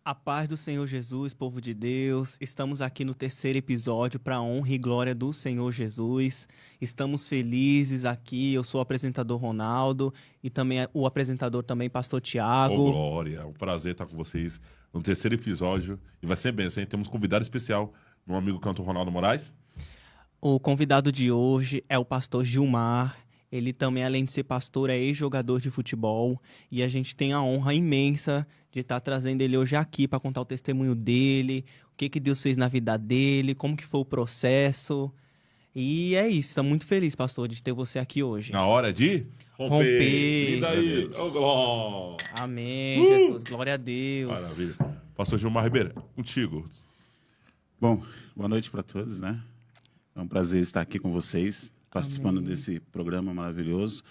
A paz do Senhor Jesus, povo de Deus, estamos aqui no terceiro episódio para a honra e glória do Senhor Jesus. Estamos felizes aqui, eu sou o apresentador Ronaldo e também o apresentador também, pastor Ô, Tiago. Glória, é um prazer estar com vocês no terceiro episódio. E vai ser bem, hein? Temos um convidado especial, meu amigo cantor Ronaldo Moraes. O convidado de hoje é o pastor Gilmar. Ele também, além de ser pastor, é ex-jogador de futebol. E a gente tem a honra imensa de estar trazendo ele hoje aqui para contar o testemunho dele, o que Deus fez na vida dele, como que foi o processo. E é isso, estamos muito felizes, pastor, de ter você aqui hoje. Na hora de Romper. E daí? Ô, Glória. Amém, Jesus. Glória a Deus. Maravilha. Pastor Gilmar Ribeiro, contigo. Bom, boa noite para todos, né? É um prazer estar aqui com vocês, participando desse programa maravilhoso,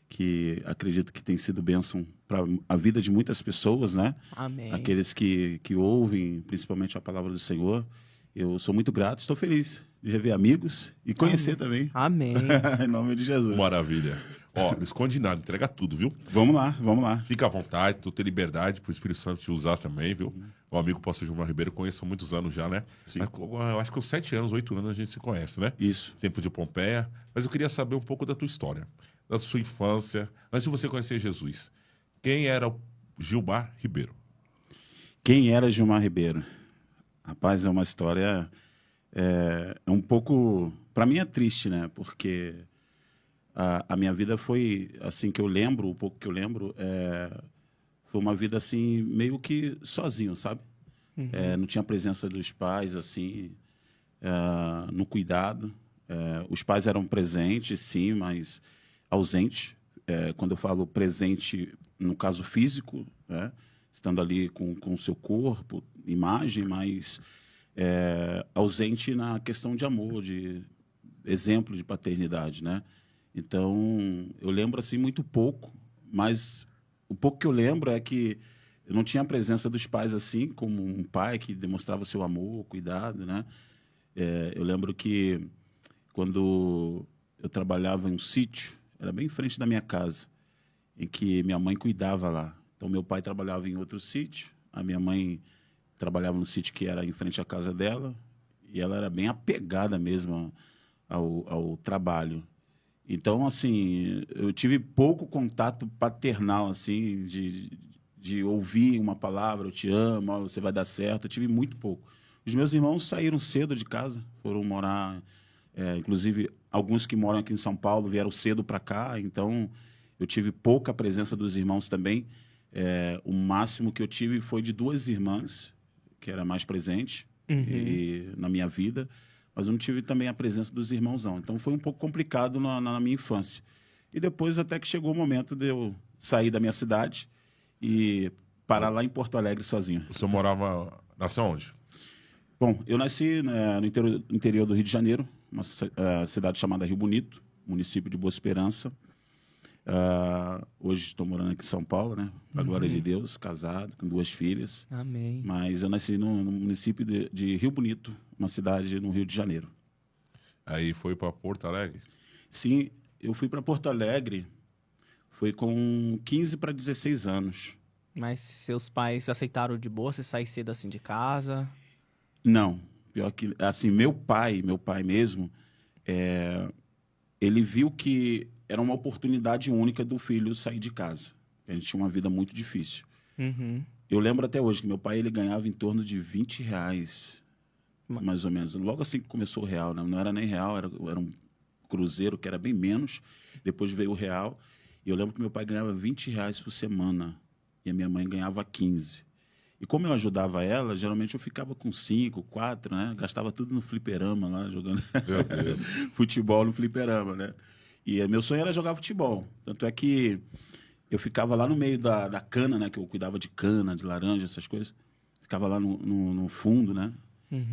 que acredito que tem sido bênção para a vida de muitas pessoas, né? Amém. Aqueles que ouvem, principalmente a palavra do Senhor. Eu sou muito grato, estou feliz de rever amigos e conhecer também. Amém. Em nome de Jesus. Maravilha. Ó, não esconde nada, entrega tudo, viu? Vamos lá, vamos lá. Fica à vontade, tu tem liberdade pro Espírito Santo te usar também, viu? O amigo pastor Gilmar Ribeiro, eu conheço há muitos anos já, né? Sim. Eu acho que uns 7 anos, 8 anos a gente se conhece, né? Isso. Tempo de Pompeia. Mas eu queria saber um pouco da tua história, da sua infância, antes de você conhecer Jesus. Quem era o Gilmar Ribeiro? Quem era Gilmar Ribeiro? Rapaz, é uma história um pouco... Para mim é triste, né? Porque a minha vida foi, assim, que eu lembro, o pouco que eu lembro, foi uma vida, assim, meio que sozinho, sabe? Não tinha presença dos pais, assim, no cuidado. Os pais eram presentes, sim, mas ausentes. Quando eu falo presente, no caso físico, né? Estando ali com o seu corpo, imagem, mas ausente na questão de amor, de exemplo de paternidade, né? Então, eu lembro assim muito pouco, mas o pouco que eu lembro é que eu não tinha a presença dos pais assim, como um pai que demonstrava seu amor, cuidado, né? Eu lembro que quando eu trabalhava em um sítio, era bem em frente da minha casa, em que minha mãe cuidava lá. Então, meu pai trabalhava em outro sítio, a minha mãe trabalhava no sítio que era em frente à casa dela, e ela era bem apegada mesmo ao trabalho. Então, assim, eu tive pouco contato paternal, assim, de ouvir uma palavra, eu te amo, ó, você vai dar certo, eu tive muito pouco. Os meus irmãos saíram cedo de casa, foram morar, inclusive, alguns que moram aqui em São Paulo vieram cedo para cá, então eu tive pouca presença dos irmãos também. O máximo que eu tive foi de 2 irmãs, que era mais presente na minha vida, mas eu não tive também a presença dos irmãos, não. Então, foi um pouco complicado na minha infância. E depois, até que chegou o momento de eu sair da minha cidade e parar lá em Porto Alegre sozinho. O senhor nasceu onde? Bom, eu nasci, né, no interior do Rio de Janeiro, uma cidade chamada Rio Bonito, município de Boa Esperança. Hoje estou morando aqui em São Paulo, né? Para a glória de Deus, casado, com 2 filhas. Amém. Mas eu nasci no município de Rio Bonito, uma cidade no Rio de Janeiro. Aí foi para Porto Alegre? Sim, eu fui para Porto Alegre, foi com 15 para 16 anos. Mas seus pais aceitaram de boa você sair cedo assim de casa? Não, pior que, assim, meu pai mesmo, ele viu que era uma oportunidade única do filho sair de casa. A gente tinha uma vida muito difícil. Eu lembro até hoje que meu pai ele ganhava em torno de R$ 20, mais ou menos. Logo assim que começou o real, né? Não era nem real, era um cruzeiro, que era bem menos. Depois veio o real. E eu lembro que meu pai ganhava R$ 20 por semana e a minha mãe ganhava 15. E como eu ajudava ela, geralmente eu ficava com 5, 4, né? Gastava tudo no fliperama lá, jogando Meu Deus. futebol no fliperama, né? E meu sonho era jogar futebol. Tanto é que eu ficava lá no meio da cana, né? Que eu cuidava de cana, de laranja, essas coisas. Ficava lá no fundo, né?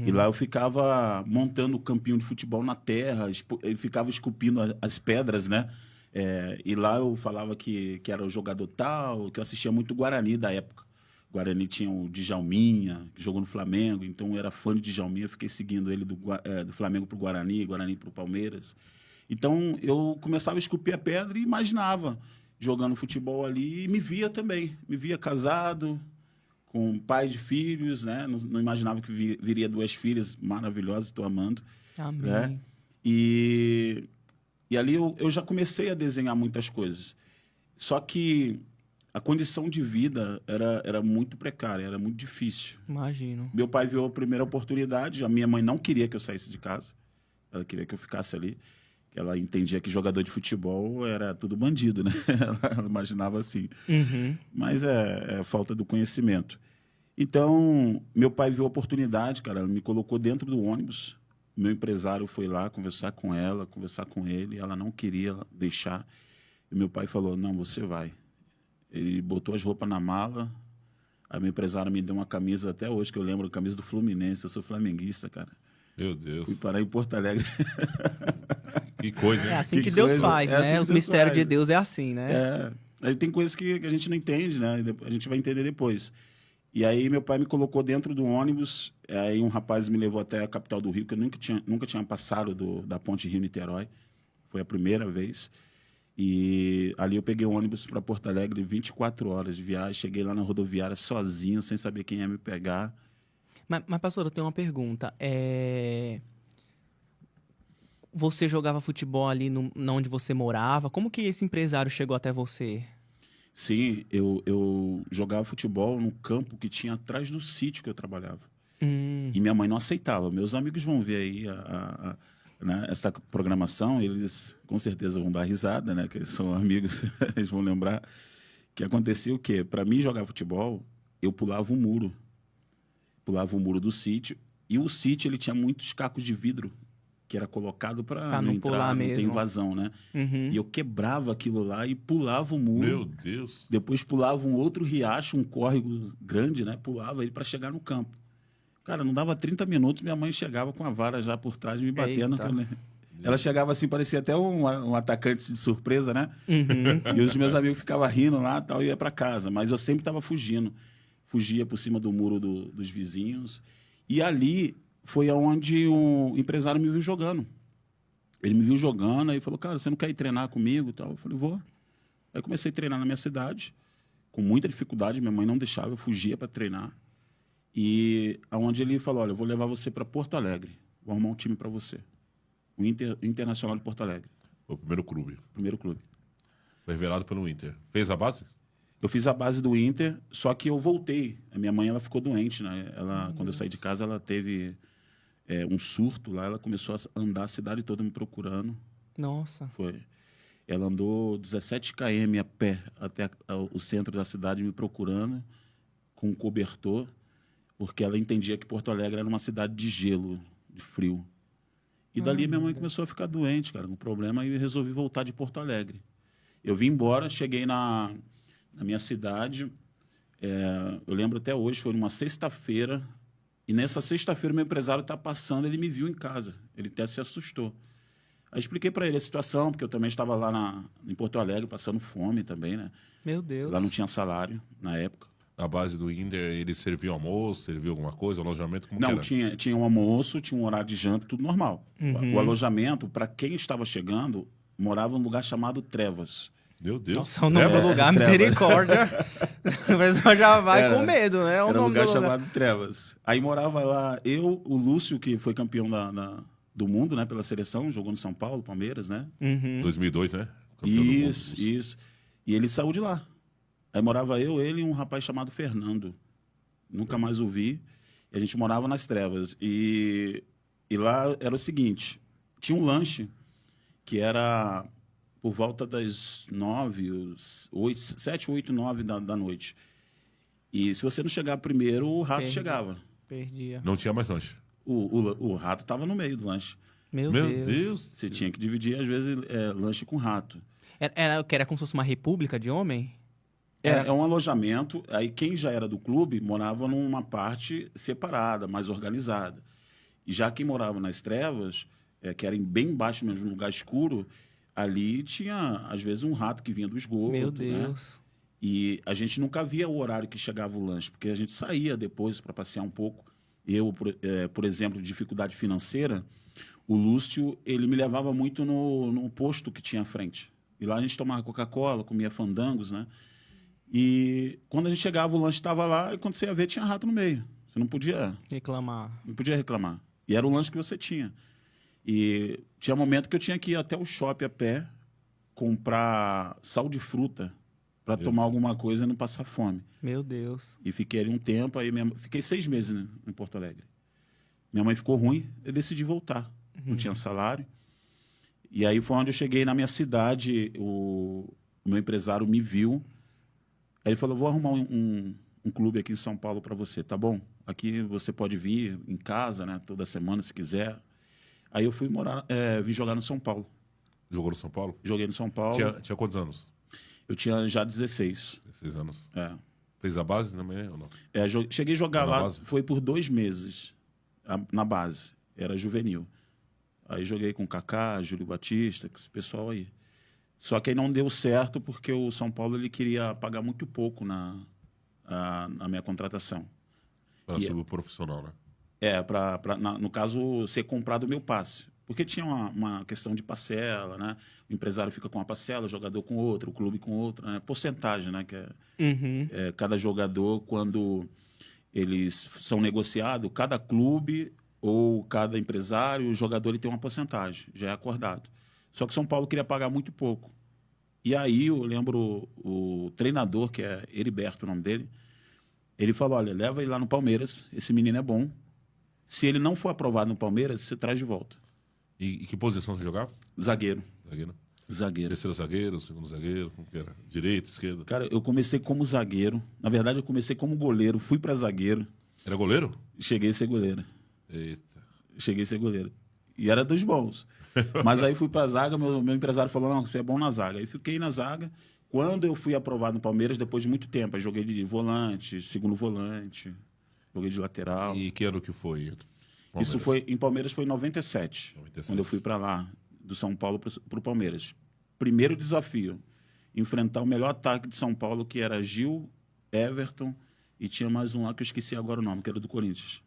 E lá eu ficava montando o campinho de futebol na terra, eu ficava esculpindo as pedras, né? E lá eu falava que era o jogador tal, que eu assistia muito Guarani da época. Guarani tinha o Djalminha, que jogou no Flamengo, então eu era fã de Djalminha, eu fiquei seguindo ele do Flamengo para o Guarani, Guarani para o Palmeiras. Então, eu começava a esculpir a pedra e imaginava jogando futebol ali e me via também. Me via casado, com pai de filhos, né? Não imaginava que viria 2 filhas maravilhosas, estou amando. Amém. Né? E ali eu já comecei a desenhar muitas coisas. Só que a condição de vida era muito precária, era muito difícil. Imagino. Meu pai viu a primeira oportunidade, a minha mãe não queria que eu saísse de casa, ela queria que eu ficasse ali, que ela entendia que jogador de futebol era tudo bandido, né? Ela imaginava assim. Uhum. Mas é falta do conhecimento. Então, meu pai viu a oportunidade, cara, me colocou dentro do ônibus, meu empresário foi lá conversar com ela, conversar com ele, ela não queria deixar, e meu pai falou, não, você vai. Ele botou as roupas na mala, a minha empresária me deu uma camisa, até hoje que eu lembro, a camisa do Fluminense, eu sou flamenguista, cara. Meu Deus. Fui parar em Porto Alegre. Que coisa, hein? É assim que Que Deus coisa. faz, É assim né? que Os Deus mistérios faz. de Deus é assim, né? Aí tem coisas que a gente não entende, né? A gente vai entender depois. E aí meu pai me colocou dentro do ônibus, aí um rapaz me levou até a capital do Rio, que eu nunca tinha passado da ponte Rio-Niterói. Foi a primeira vez. E ali eu peguei o ônibus para Porto Alegre, 24 horas de viagem. Cheguei lá na rodoviária sozinho, sem saber quem ia me pegar. Mas, pastor, eu tenho uma pergunta. Você jogava futebol ali onde você morava? Como que esse empresário chegou até você? Sim, eu jogava futebol no campo que tinha atrás do sítio que eu trabalhava. E minha mãe não aceitava. Meus amigos vão ver aí né, essa programação, eles com certeza vão dar risada, né? Que eles são amigos, eles vão lembrar que acontecia o quê? Para mim jogar futebol, eu pulava um muro. Pulava o muro do sítio. E o sítio ele tinha muitos cacos de vidro que era colocado para não pular entrar, não ter mesmo. invasão, né? Uhum. E eu quebrava aquilo lá e pulava o muro. Meu Deus. Depois pulava um outro riacho, um córrego grande, né? Pulava ele para chegar no campo. Cara, não dava 30 minutos, minha mãe chegava com a vara já por trás, me batendo. Eita. Ela chegava assim, parecia até um atacante de surpresa, né? Uhum. E os meus amigos ficavam rindo lá tal, e ia para casa. Mas eu sempre estava fugindo. Fugia por cima do muro dos vizinhos. E ali foi onde um empresário me viu jogando. Ele me viu jogando, aí falou, cara, você não quer ir treinar comigo e tal? Eu falei, vou. Aí comecei a treinar na minha cidade, com muita dificuldade, minha mãe não deixava, eu fugia para treinar. E aonde ele falou, olha, eu vou levar você para Porto Alegre, vou arrumar um time para você. O Internacional de Porto Alegre, O primeiro clube. primeiro clube. Foi revelado pelo Inter. Fez a base? Eu fiz a base do Inter, só que eu voltei. A minha mãe ela ficou doente, né? Quando eu saí de casa, ela teve um surto lá, ela começou a andar a cidade toda me procurando. Nossa. Foi. Ela andou 17 km a pé até o centro da cidade me procurando, com um cobertor, porque ela entendia que Porto Alegre era uma cidade de gelo, de frio. E dali minha mãe começou a ficar doente, cara, com um problema, e eu resolvi voltar de Porto Alegre. Eu vim embora, cheguei na minha cidade, eu lembro até hoje, foi numa sexta-feira, e nessa sexta-feira meu empresário está passando, ele me viu em casa, ele até se assustou. Aí expliquei para ele a situação, porque eu também estava lá em Porto Alegre, passando fome também, né? Meu Deus. Lá não tinha salário na época. A base do Inter, ele serviu almoço, serviu alguma coisa, alojamento, como que Não, era? tinha um almoço, tinha um horário de janta, tudo normal. Uhum. O alojamento, para quem estava chegando, morava num lugar chamado Trevas. Meu Deus. Nossa, o nome do Trevas? lugar, Trevas. misericórdia. O pessoal já vai Era- com medo, né? O Era um nome lugar do lugar. chamado Trevas. Aí morava lá eu, o Lúcio, que foi campeão do mundo, né, pela seleção, jogou no São Paulo, Palmeiras, né? Uhum. 2002, né? Campeão do mundo. Isso. E ele saiu de lá. Aí morava eu, ele e um rapaz chamado Fernando. Nunca mais o vi. E a gente morava nas Trevas. E lá era o seguinte, tinha um lanche que era por volta das 7, 8, 9 da noite. E se você não chegar primeiro, o rato Perdi. chegava. Perdia. Não tinha mais lanche. O rato estava no meio do lanche. Meu Meu Deus. Deus. Você tinha que dividir, às vezes, lanche com rato. Era como se fosse uma república de homem? É um alojamento, aí quem já era do clube morava numa parte separada, mais organizada. E já quem morava nas Trevas, que era bem embaixo mesmo, num lugar escuro, ali tinha, às vezes, um rato que vinha do esgoto. Meu né? Deus. E a gente nunca via o horário que chegava o lanche, porque a gente saía depois para passear um pouco. Eu, por exemplo, dificuldade financeira, o Lúcio, ele me levava muito no posto que tinha à frente. E lá a gente tomava Coca-Cola, comia fandangos, né? E quando a gente chegava, o lanche estava lá, e quando você ia ver, tinha rato no meio. Você não podia reclamar. E era o lanche que você tinha. E tinha momento que eu tinha que ir até o shopping a pé, comprar sal de fruta para tomar alguma coisa e não passar fome. Meu Deus. E fiquei ali um tempo, fiquei 6 meses, né, em Porto Alegre. Minha mãe ficou ruim, eu decidi voltar. Não tinha salário. E aí foi onde eu cheguei na minha cidade, o meu empresário me viu. Aí ele falou, vou arrumar um clube aqui em São Paulo para você, tá bom? Aqui você pode vir em casa, né, toda semana, se quiser. Aí eu fui vim jogar no São Paulo. Jogou no São Paulo? Joguei no São Paulo. Tinha quantos anos? Eu tinha já 16. 16 anos. É. Fez a base também ou não? Cheguei a jogar lá, base? foi por 2 meses na base. Era juvenil. Aí joguei com o Kaká, Júlio Batista, com esse pessoal aí. Só que aí não deu certo porque o São Paulo ele queria pagar muito pouco na minha contratação. Para subprofissional, né? No caso, ser comprado o meu passe. Porque tinha uma questão de parcela, né? O empresário fica com uma parcela, o jogador com outra, o clube com outra, né? Porcentagem, né? Que cada jogador, quando eles são negociados, cada clube ou cada empresário, o jogador ele tem uma porcentagem, já é acordado. Só que São Paulo queria pagar muito pouco. E aí eu lembro o treinador, que é Heriberto, o nome dele, ele falou, olha, leva ele lá no Palmeiras, esse menino é bom. Se ele não for aprovado no Palmeiras, você traz de volta. E que posição você jogava? Zagueiro. Zagueiro. Terceiro zagueiro, segundo zagueiro, como que era? Direito, esquerdo? Cara, eu comecei como zagueiro. Na verdade, eu comecei como goleiro, fui para zagueiro. Era goleiro? Cheguei a ser goleiro. Eita. Cheguei a ser goleiro. E era dos bons. Mas aí fui para zaga, meu empresário falou, não, você é bom na zaga. Aí fiquei na zaga. Quando eu fui aprovado no Palmeiras, depois de muito tempo, aí joguei de volante, segundo volante, joguei de lateral. E que ano que foi? Palmeiras. Isso foi em Palmeiras foi em 97, 97. quando eu fui para lá, do São Paulo para o Palmeiras. Primeiro desafio, enfrentar o melhor ataque de São Paulo, que era Gil, Everton, e tinha mais um lá que eu esqueci agora o nome, que era do Corinthians.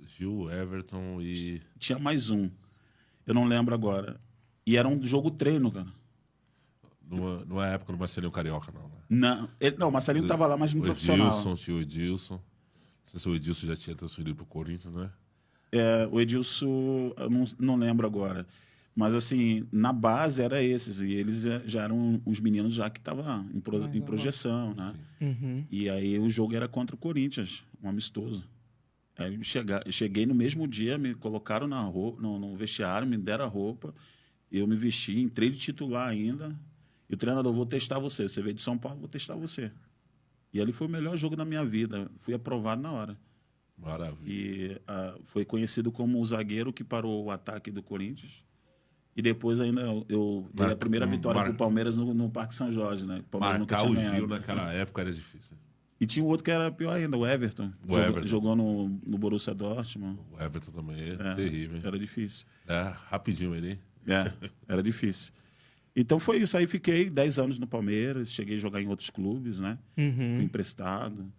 Gil, Everton e... Tinha mais um, eu não lembro agora. E era um jogo treino, cara. Não é a época do Marcelinho Carioca, não, né? Não, o Marcelinho estava lá, mas no profissional. Tinha o Edilson. Não sei se o Edilson já tinha transferido para o Corinthians, né? O Edilson, eu não lembro agora. Mas, assim, na base era esses. E eles já eram os meninos já que estavam em projeção, né? E aí o jogo era contra o Corinthians, um amistoso. Aí cheguei no mesmo dia, me colocaram no vestiário, me deram a roupa. Eu me vesti, entrei de titular ainda. E o treinador, vou testar você. Você veio de São Paulo, vou testar você. E ali foi o melhor jogo da minha vida. Fui aprovado na hora. Maravilha. E foi conhecido como o zagueiro que parou o ataque do Corinthians. E depois ainda eu dei a primeira vitória para o Palmeiras no Parque São Jorge, né? Marcar o Gil naquela época era difícil. E tinha um outro que era pior ainda, o Everton. Jogou no Borussia Dortmund. O Everton também é terrível, hein? Era difícil. Rapidinho ele. Era difícil. Então foi isso. Aí fiquei 10 anos no Palmeiras, cheguei a jogar em outros clubes, né? Fui emprestado.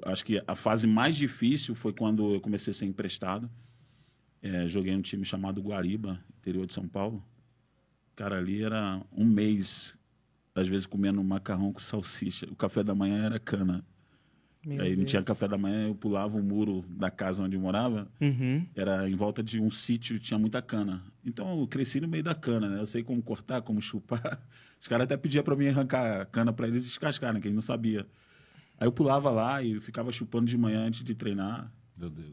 Acho que a fase mais difícil foi quando eu comecei a ser emprestado. Joguei num time chamado Guariba, interior de São Paulo. Cara, ali era um mês, às vezes comendo macarrão com salsicha. O café da manhã era cana. Aí não tinha café da manhã, eu pulava o muro da casa onde eu morava. Era em volta de um sítio, tinha muita cana. Então eu cresci no meio da cana, né? Eu sei como cortar, como chupar. Os caras até pediam para mim arrancar a cana para eles descascar, né? Que eles não sabiam. Aí eu pulava lá e ficava chupando de manhã antes de treinar. Meu Deus.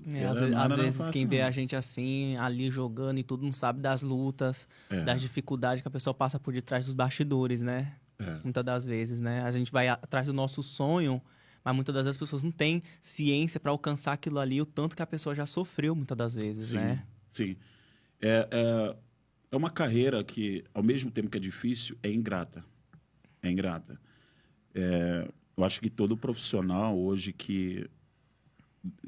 Às vezes quem vê a gente assim, ali jogando e tudo, não sabe das lutas, das dificuldades que a pessoa passa por detrás dos bastidores, né? Muitas das vezes, né? A gente vai atrás do nosso sonho, mas muitas das vezes as pessoas não têm ciência para alcançar aquilo ali, o tanto que a pessoa já sofreu muitas das vezes, né? Sim. É uma carreira que, ao mesmo tempo que é difícil, é ingrata. É ingrata. Eu acho que todo profissional hoje que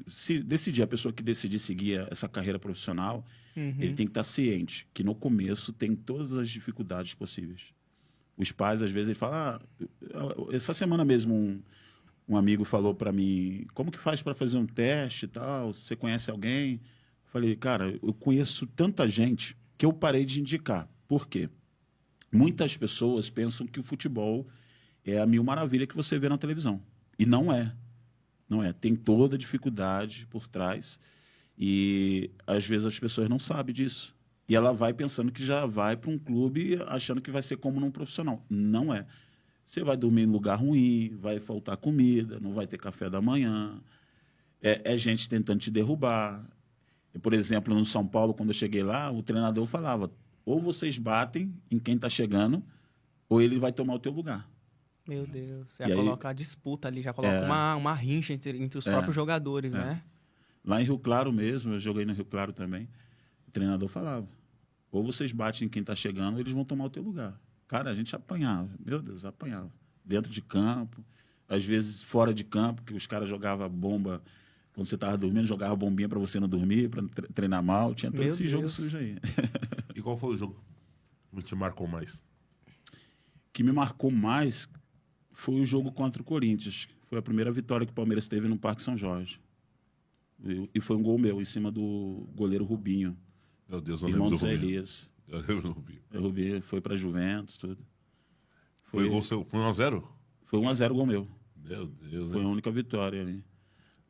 se decidir, a pessoa que decidir seguir essa carreira profissional, ele tem que estar ciente que no começo tem todas as dificuldades possíveis. Os pais, às vezes, falam... essa semana mesmo, um amigo falou para mim, como que faz para fazer um teste e tal? Você conhece alguém? Eu falei, cara, eu conheço tanta gente que eu parei de indicar. Por quê? Muitas pessoas pensam que o futebol é a mil maravilha que você vê na televisão. E não é. Não é. Tem toda a dificuldade por trás. E às vezes as pessoas não sabem disso. E ela vai pensando que já vai para um clube achando que vai ser como num profissional. Não é. Você vai dormir em lugar ruim, vai faltar comida, não vai ter café da manhã. É gente tentando te derrubar. Por exemplo, no São Paulo, quando eu cheguei lá, o treinador falava: ou vocês batem em quem está chegando, ou ele vai tomar o teu lugar. Meu Deus. E Já aí- coloca a disputa ali, já coloca uma rincha entre os próprios jogadores, né? Lá em Rio Claro mesmo, eu joguei no Rio Claro também, o treinador falava: ou vocês batem em quem está chegando, ou eles vão tomar o teu lugar. Cara, a gente apanhava, meu Deus, apanhava. Dentro de campo, às vezes fora de campo, que os caras jogavam bomba, quando você estava dormindo, jogava bombinha para você não dormir, para treinar mal. Tinha todo Meu esse jogo Deus. sujo aí. E qual foi o jogo que te marcou mais? O que me marcou mais foi o jogo contra o Corinthians. Foi a primeira vitória que o Palmeiras teve no Parque São Jorge. E foi um gol meu, em cima do goleiro Rubinho, Meu Deus, eu irmão lembro do do Zé Rubinho. Elias. Eu lembro do Rubinho. O Rubinho foi para Juventus, tudo. Foi gol seu, foi 1-0? Foi 1-0 gol meu. Meu Deus, Foi a hein? única vitória ali.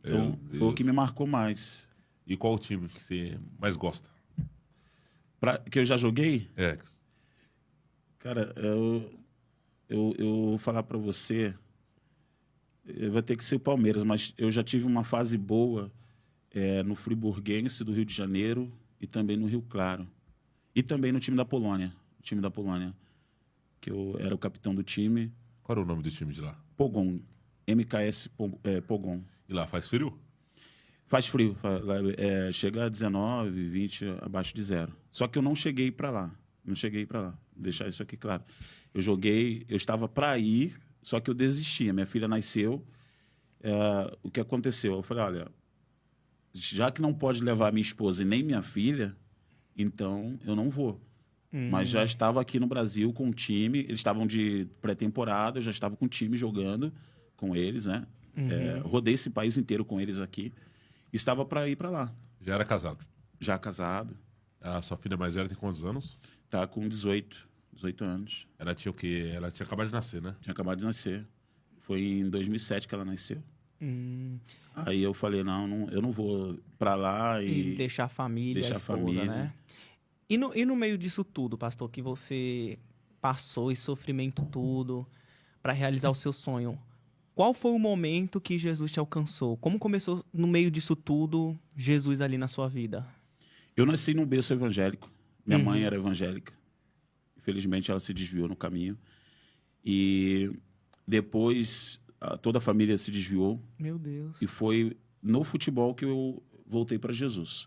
Meu Então, foi o Deus. que me marcou mais. E qual o time que você mais gosta? Que eu já joguei, É, cara, eu vou falar para você, eu vou ter que ser o Palmeiras, mas eu já tive uma fase boa no Friburguense do Rio de Janeiro e também no Rio Claro. E também no time da Polônia, que eu era o capitão do time, qual era o nome do time de lá? Pogon, MKS Pogon. E lá faz frio? Faz frio, chega a 19, 20, abaixo de zero. Só que eu não cheguei para lá. Não cheguei para lá. Vou deixar isso aqui claro. Eu estava para ir, só que eu desisti. A minha filha nasceu. O que aconteceu? Eu falei: olha, já que não pode levar minha esposa e nem minha filha, então eu não vou. Mas já estava aqui no Brasil com o time. Eles estavam de pré-temporada, eu já estava com o time jogando com eles, né? Rodei esse país inteiro com eles aqui. Estava para ir para lá. Já era casado. Já casado, A sua filha mais velha tem quantos anos? tá com 18 anos. Ela tinha o quê? Ela tinha acabado de nascer, né? Tinha acabado de nascer. Foi em 2007 que ela nasceu. Hum. Aí eu falei: não, eu não vou para lá E e deixar a família, deixar a a esposa, família. né? E no meio disso tudo, pastor, que você passou, esse sofrimento tudo, para realizar o seu sonho, qual foi o momento que Jesus te alcançou? Como começou, no meio disso tudo, Jesus ali na sua vida? Eu nasci num berço evangélico. Minha mãe era evangélica. Infelizmente, ela se desviou no caminho. E depois, toda a família se desviou. Meu Deus. E foi no futebol que eu voltei para Jesus.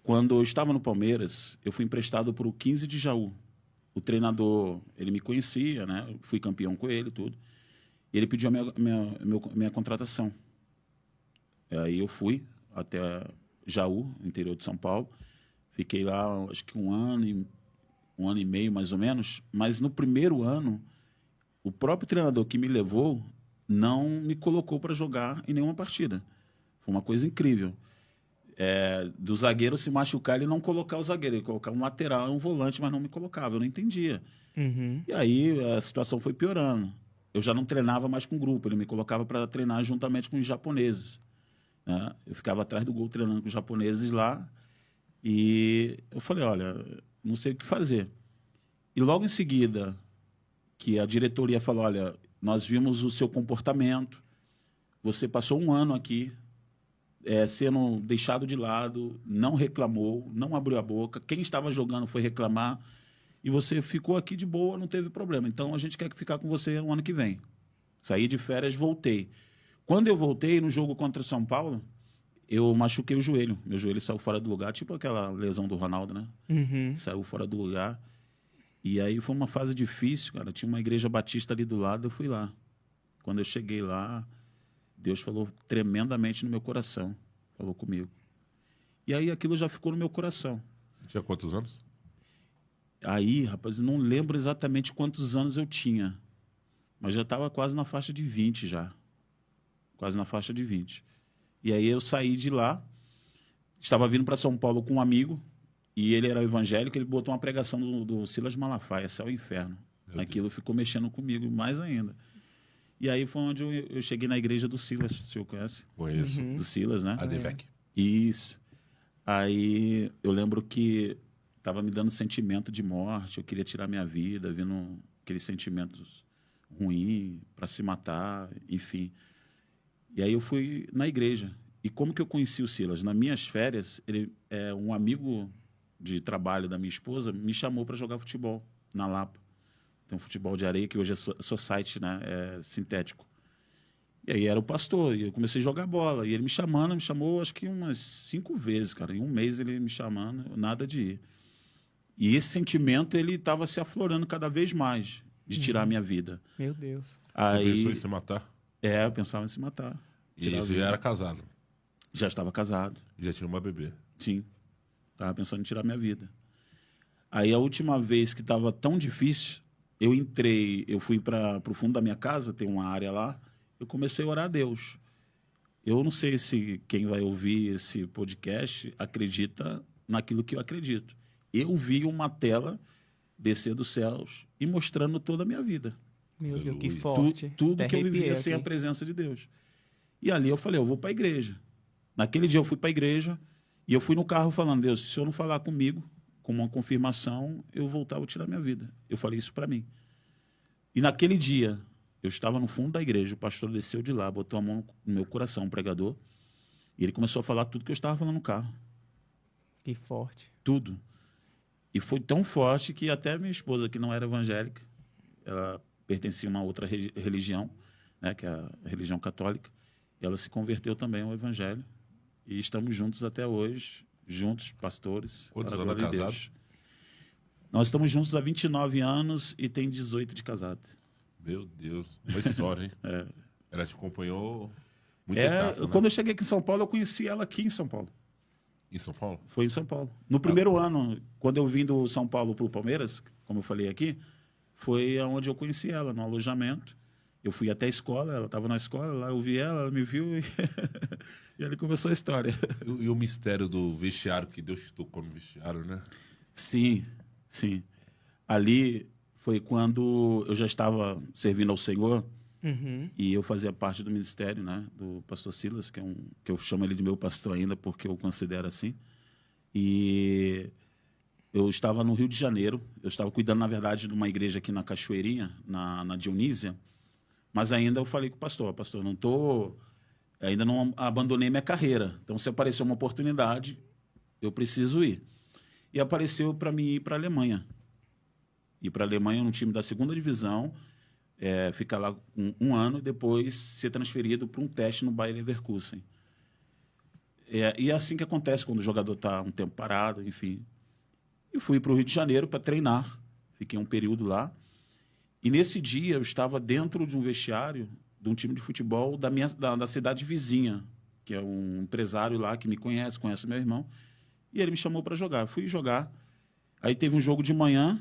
Quando eu estava no Palmeiras, eu fui emprestado para o 15 de Jaú. O treinador, ele me conhecia, né? Eu fui campeão com ele, tudo. E ele pediu a minha contratação. Aí eu fui até Jaú, interior de São Paulo. Fiquei lá, acho que um ano e meio, mais ou menos. Mas no primeiro ano, o próprio treinador que me levou não me colocou para jogar em nenhuma partida. Foi uma coisa incrível. Do zagueiro se machucar, ele não colocar o zagueiro, ele colocar um lateral, um volante, mas não me colocava, eu não entendia. Uhum. E aí a situação foi piorando. Eu já não treinava mais com grupo, ele me colocava para treinar juntamente com os japoneses, né? Eu ficava atrás do gol treinando com os japoneses lá e eu falei: olha, não sei o que fazer. E logo em seguida, que a diretoria falou: olha, nós vimos o seu comportamento, você passou um ano aqui, sendo deixado de lado, não reclamou, não abriu a boca. Quem estava jogando foi reclamar e você ficou aqui de boa, não teve problema. Então, a gente quer ficar com você no ano que vem. Saí de férias, voltei. Quando eu voltei, no jogo contra o São Paulo, eu machuquei o joelho. Meu joelho saiu fora do lugar, tipo aquela lesão do Ronaldo, né? Uhum. Saiu fora do lugar. E aí foi uma fase difícil, cara. Tinha uma igreja batista ali do lado, eu fui lá. Quando eu cheguei lá, Deus falou tremendamente no meu coração. Falou comigo. E aí aquilo já ficou no meu coração. Tinha quantos anos? Aí, rapaz, eu não lembro exatamente quantos anos eu tinha. Mas já estava quase na faixa de 20 já. Quase na faixa de 20. E aí eu saí de lá. Estava vindo para São Paulo com um amigo. E ele era evangélico. Ele botou uma pregação do Silas Malafaia, Céu e Inferno. Meu Aquilo ficou mexendo comigo mais ainda. E aí foi onde eu cheguei na igreja do Silas, o senhor conhece? Conheço. Do Silas, né? A Devec. Isso. Aí eu lembro que estava me dando sentimento de morte, eu queria tirar minha vida, vendo aqueles sentimentos ruins para se matar, enfim. E aí eu fui na igreja. E como que eu conheci o Silas? Nas minhas férias, ele é um amigo de trabalho da minha esposa, me chamou para jogar futebol na Lapa. Tem um futebol de areia que hoje é society, né? É sintético. E aí era o pastor, e eu comecei a jogar bola. E ele me chamou acho que umas 5 vezes, cara. Em um mês ele me chamando, nada de ir. E esse sentimento, ele estava se aflorando cada vez mais, de tirar a minha vida. Meu Deus. Você Aí, pensou em se matar? eu pensava em se matar. E Tirar a você vida. já era casado. Já estava casado, Já tinha uma bebê. sim. Estava pensando em tirar minha vida. Aí a última vez que estava tão difícil, eu fui para o fundo da minha casa, tem uma área lá, eu comecei a orar a Deus. Eu não sei se quem vai ouvir esse podcast acredita naquilo que eu acredito. Eu vi uma tela descer dos céus e mostrando toda a minha vida. Meu Deus, que Aleluia. forte. Tudo Até que eu vivia arrepiei sem a aqui. presença de Deus. E ali eu falei, eu vou para a igreja. Naquele dia eu fui para a igreja e eu fui no carro falando, Deus, se o Senhor não falar comigo, com uma confirmação, eu voltar, vou tirar minha vida. Eu falei isso para mim. E naquele dia, eu estava no fundo da igreja, o pastor desceu de lá, botou a mão no meu coração, um pregador, e ele começou a falar tudo que eu estava falando no carro. Que forte. Tudo. E foi tão forte que até minha esposa, que não era evangélica, ela pertencia a uma outra religião, né, que é a religião católica, ela se converteu também ao evangelho. E estamos juntos até hoje, juntos, pastores. Quantos para a anos glória de casados? Deus. Nós estamos juntos há 29 anos e tem 18 de casado. Meu Deus. Uma história, hein? Ela te acompanhou muito etapa, né? Quando eu cheguei aqui em São Paulo, eu conheci ela aqui em São Paulo. Em São Paulo? Foi em São Paulo. No primeiro ano, quando eu vim do São Paulo para o Palmeiras, como eu falei aqui, foi onde eu conheci ela, no alojamento. Eu fui até a escola, ela estava na escola, lá eu vi ela me viu e, e ali começou a história. E o mistério do vestiário, que Deus te tocou no vestiário, né? Sim, sim. Ali foi quando eu já estava servindo ao Senhor Uhum. e eu fazia parte do ministério, né, do pastor Silas, que eu chamo ele de meu pastor ainda porque eu o considero assim. E eu estava no Rio de Janeiro, eu estava cuidando, na verdade, de uma igreja aqui na Cachoeirinha, na Dionísia, mas ainda eu falei com o pastor, ainda não abandonei minha carreira, então se aparecer uma oportunidade, eu preciso ir. E apareceu para mim ir para a Alemanha. Ir para a Alemanha num time da 2ª divisão, ficar lá um ano e depois ser transferido para um teste no Bayer Leverkusen. E é assim que acontece quando o jogador está um tempo parado, enfim. E fui para o Rio de Janeiro para treinar. Fiquei um período lá. E nesse dia eu estava dentro de um vestiário de um time de futebol da cidade vizinha, que é um empresário lá que me conhece meu irmão. E ele me chamou para jogar. Eu fui jogar. Aí teve um jogo de manhã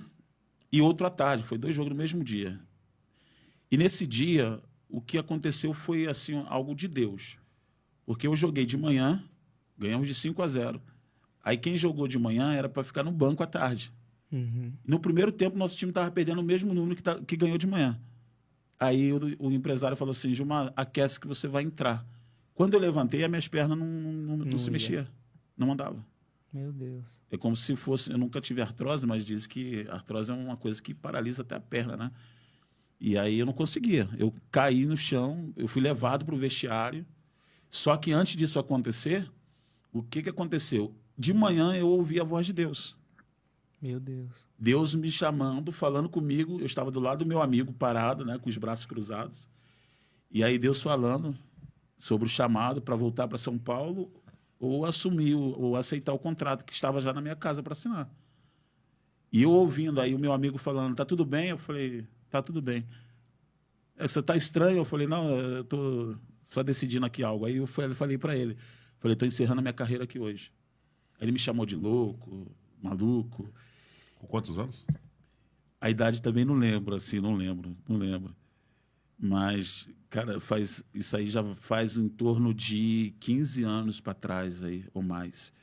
e outro à tarde. Foi 2 jogos no mesmo dia. E nesse dia, o que aconteceu foi assim, algo de Deus. Porque eu joguei de manhã, ganhamos de 5-0. Aí quem jogou de manhã era para ficar no banco à tarde. Uhum. No primeiro tempo, nosso time estava perdendo o mesmo número que ganhou de manhã. Aí o empresário falou assim, Gilmar, aquece que você vai entrar. Quando eu levantei, as minhas pernas não se ia. mexiam, não andava. Meu Deus. É como se fosse... Eu nunca tive artrose, mas diz que artrose é uma coisa que paralisa até a perna, né? E aí eu não conseguia. Eu caí no chão, eu fui levado para o vestiário. Só que antes disso acontecer, o que aconteceu? De manhã eu ouvi a voz de Deus. Meu Deus. Deus me chamando, falando comigo. Eu estava do lado do meu amigo, parado, né, com os braços cruzados. E aí Deus falando sobre o chamado para voltar para São Paulo ou assumir, ou aceitar o contrato que estava já na minha casa para assinar. E eu ouvindo aí o meu amigo falando, tá tudo bem? Eu falei, tá tudo bem. Você tá estranho? Eu falei, não, eu tô só decidindo aqui algo. Aí eu falei para ele, falei, tô encerrando a minha carreira aqui hoje. Aí ele me chamou de louco, maluco. Com quantos anos? A idade também não lembro, assim, não lembro. Mas, cara, isso aí já faz em torno de 15 anos para trás aí, ou mais.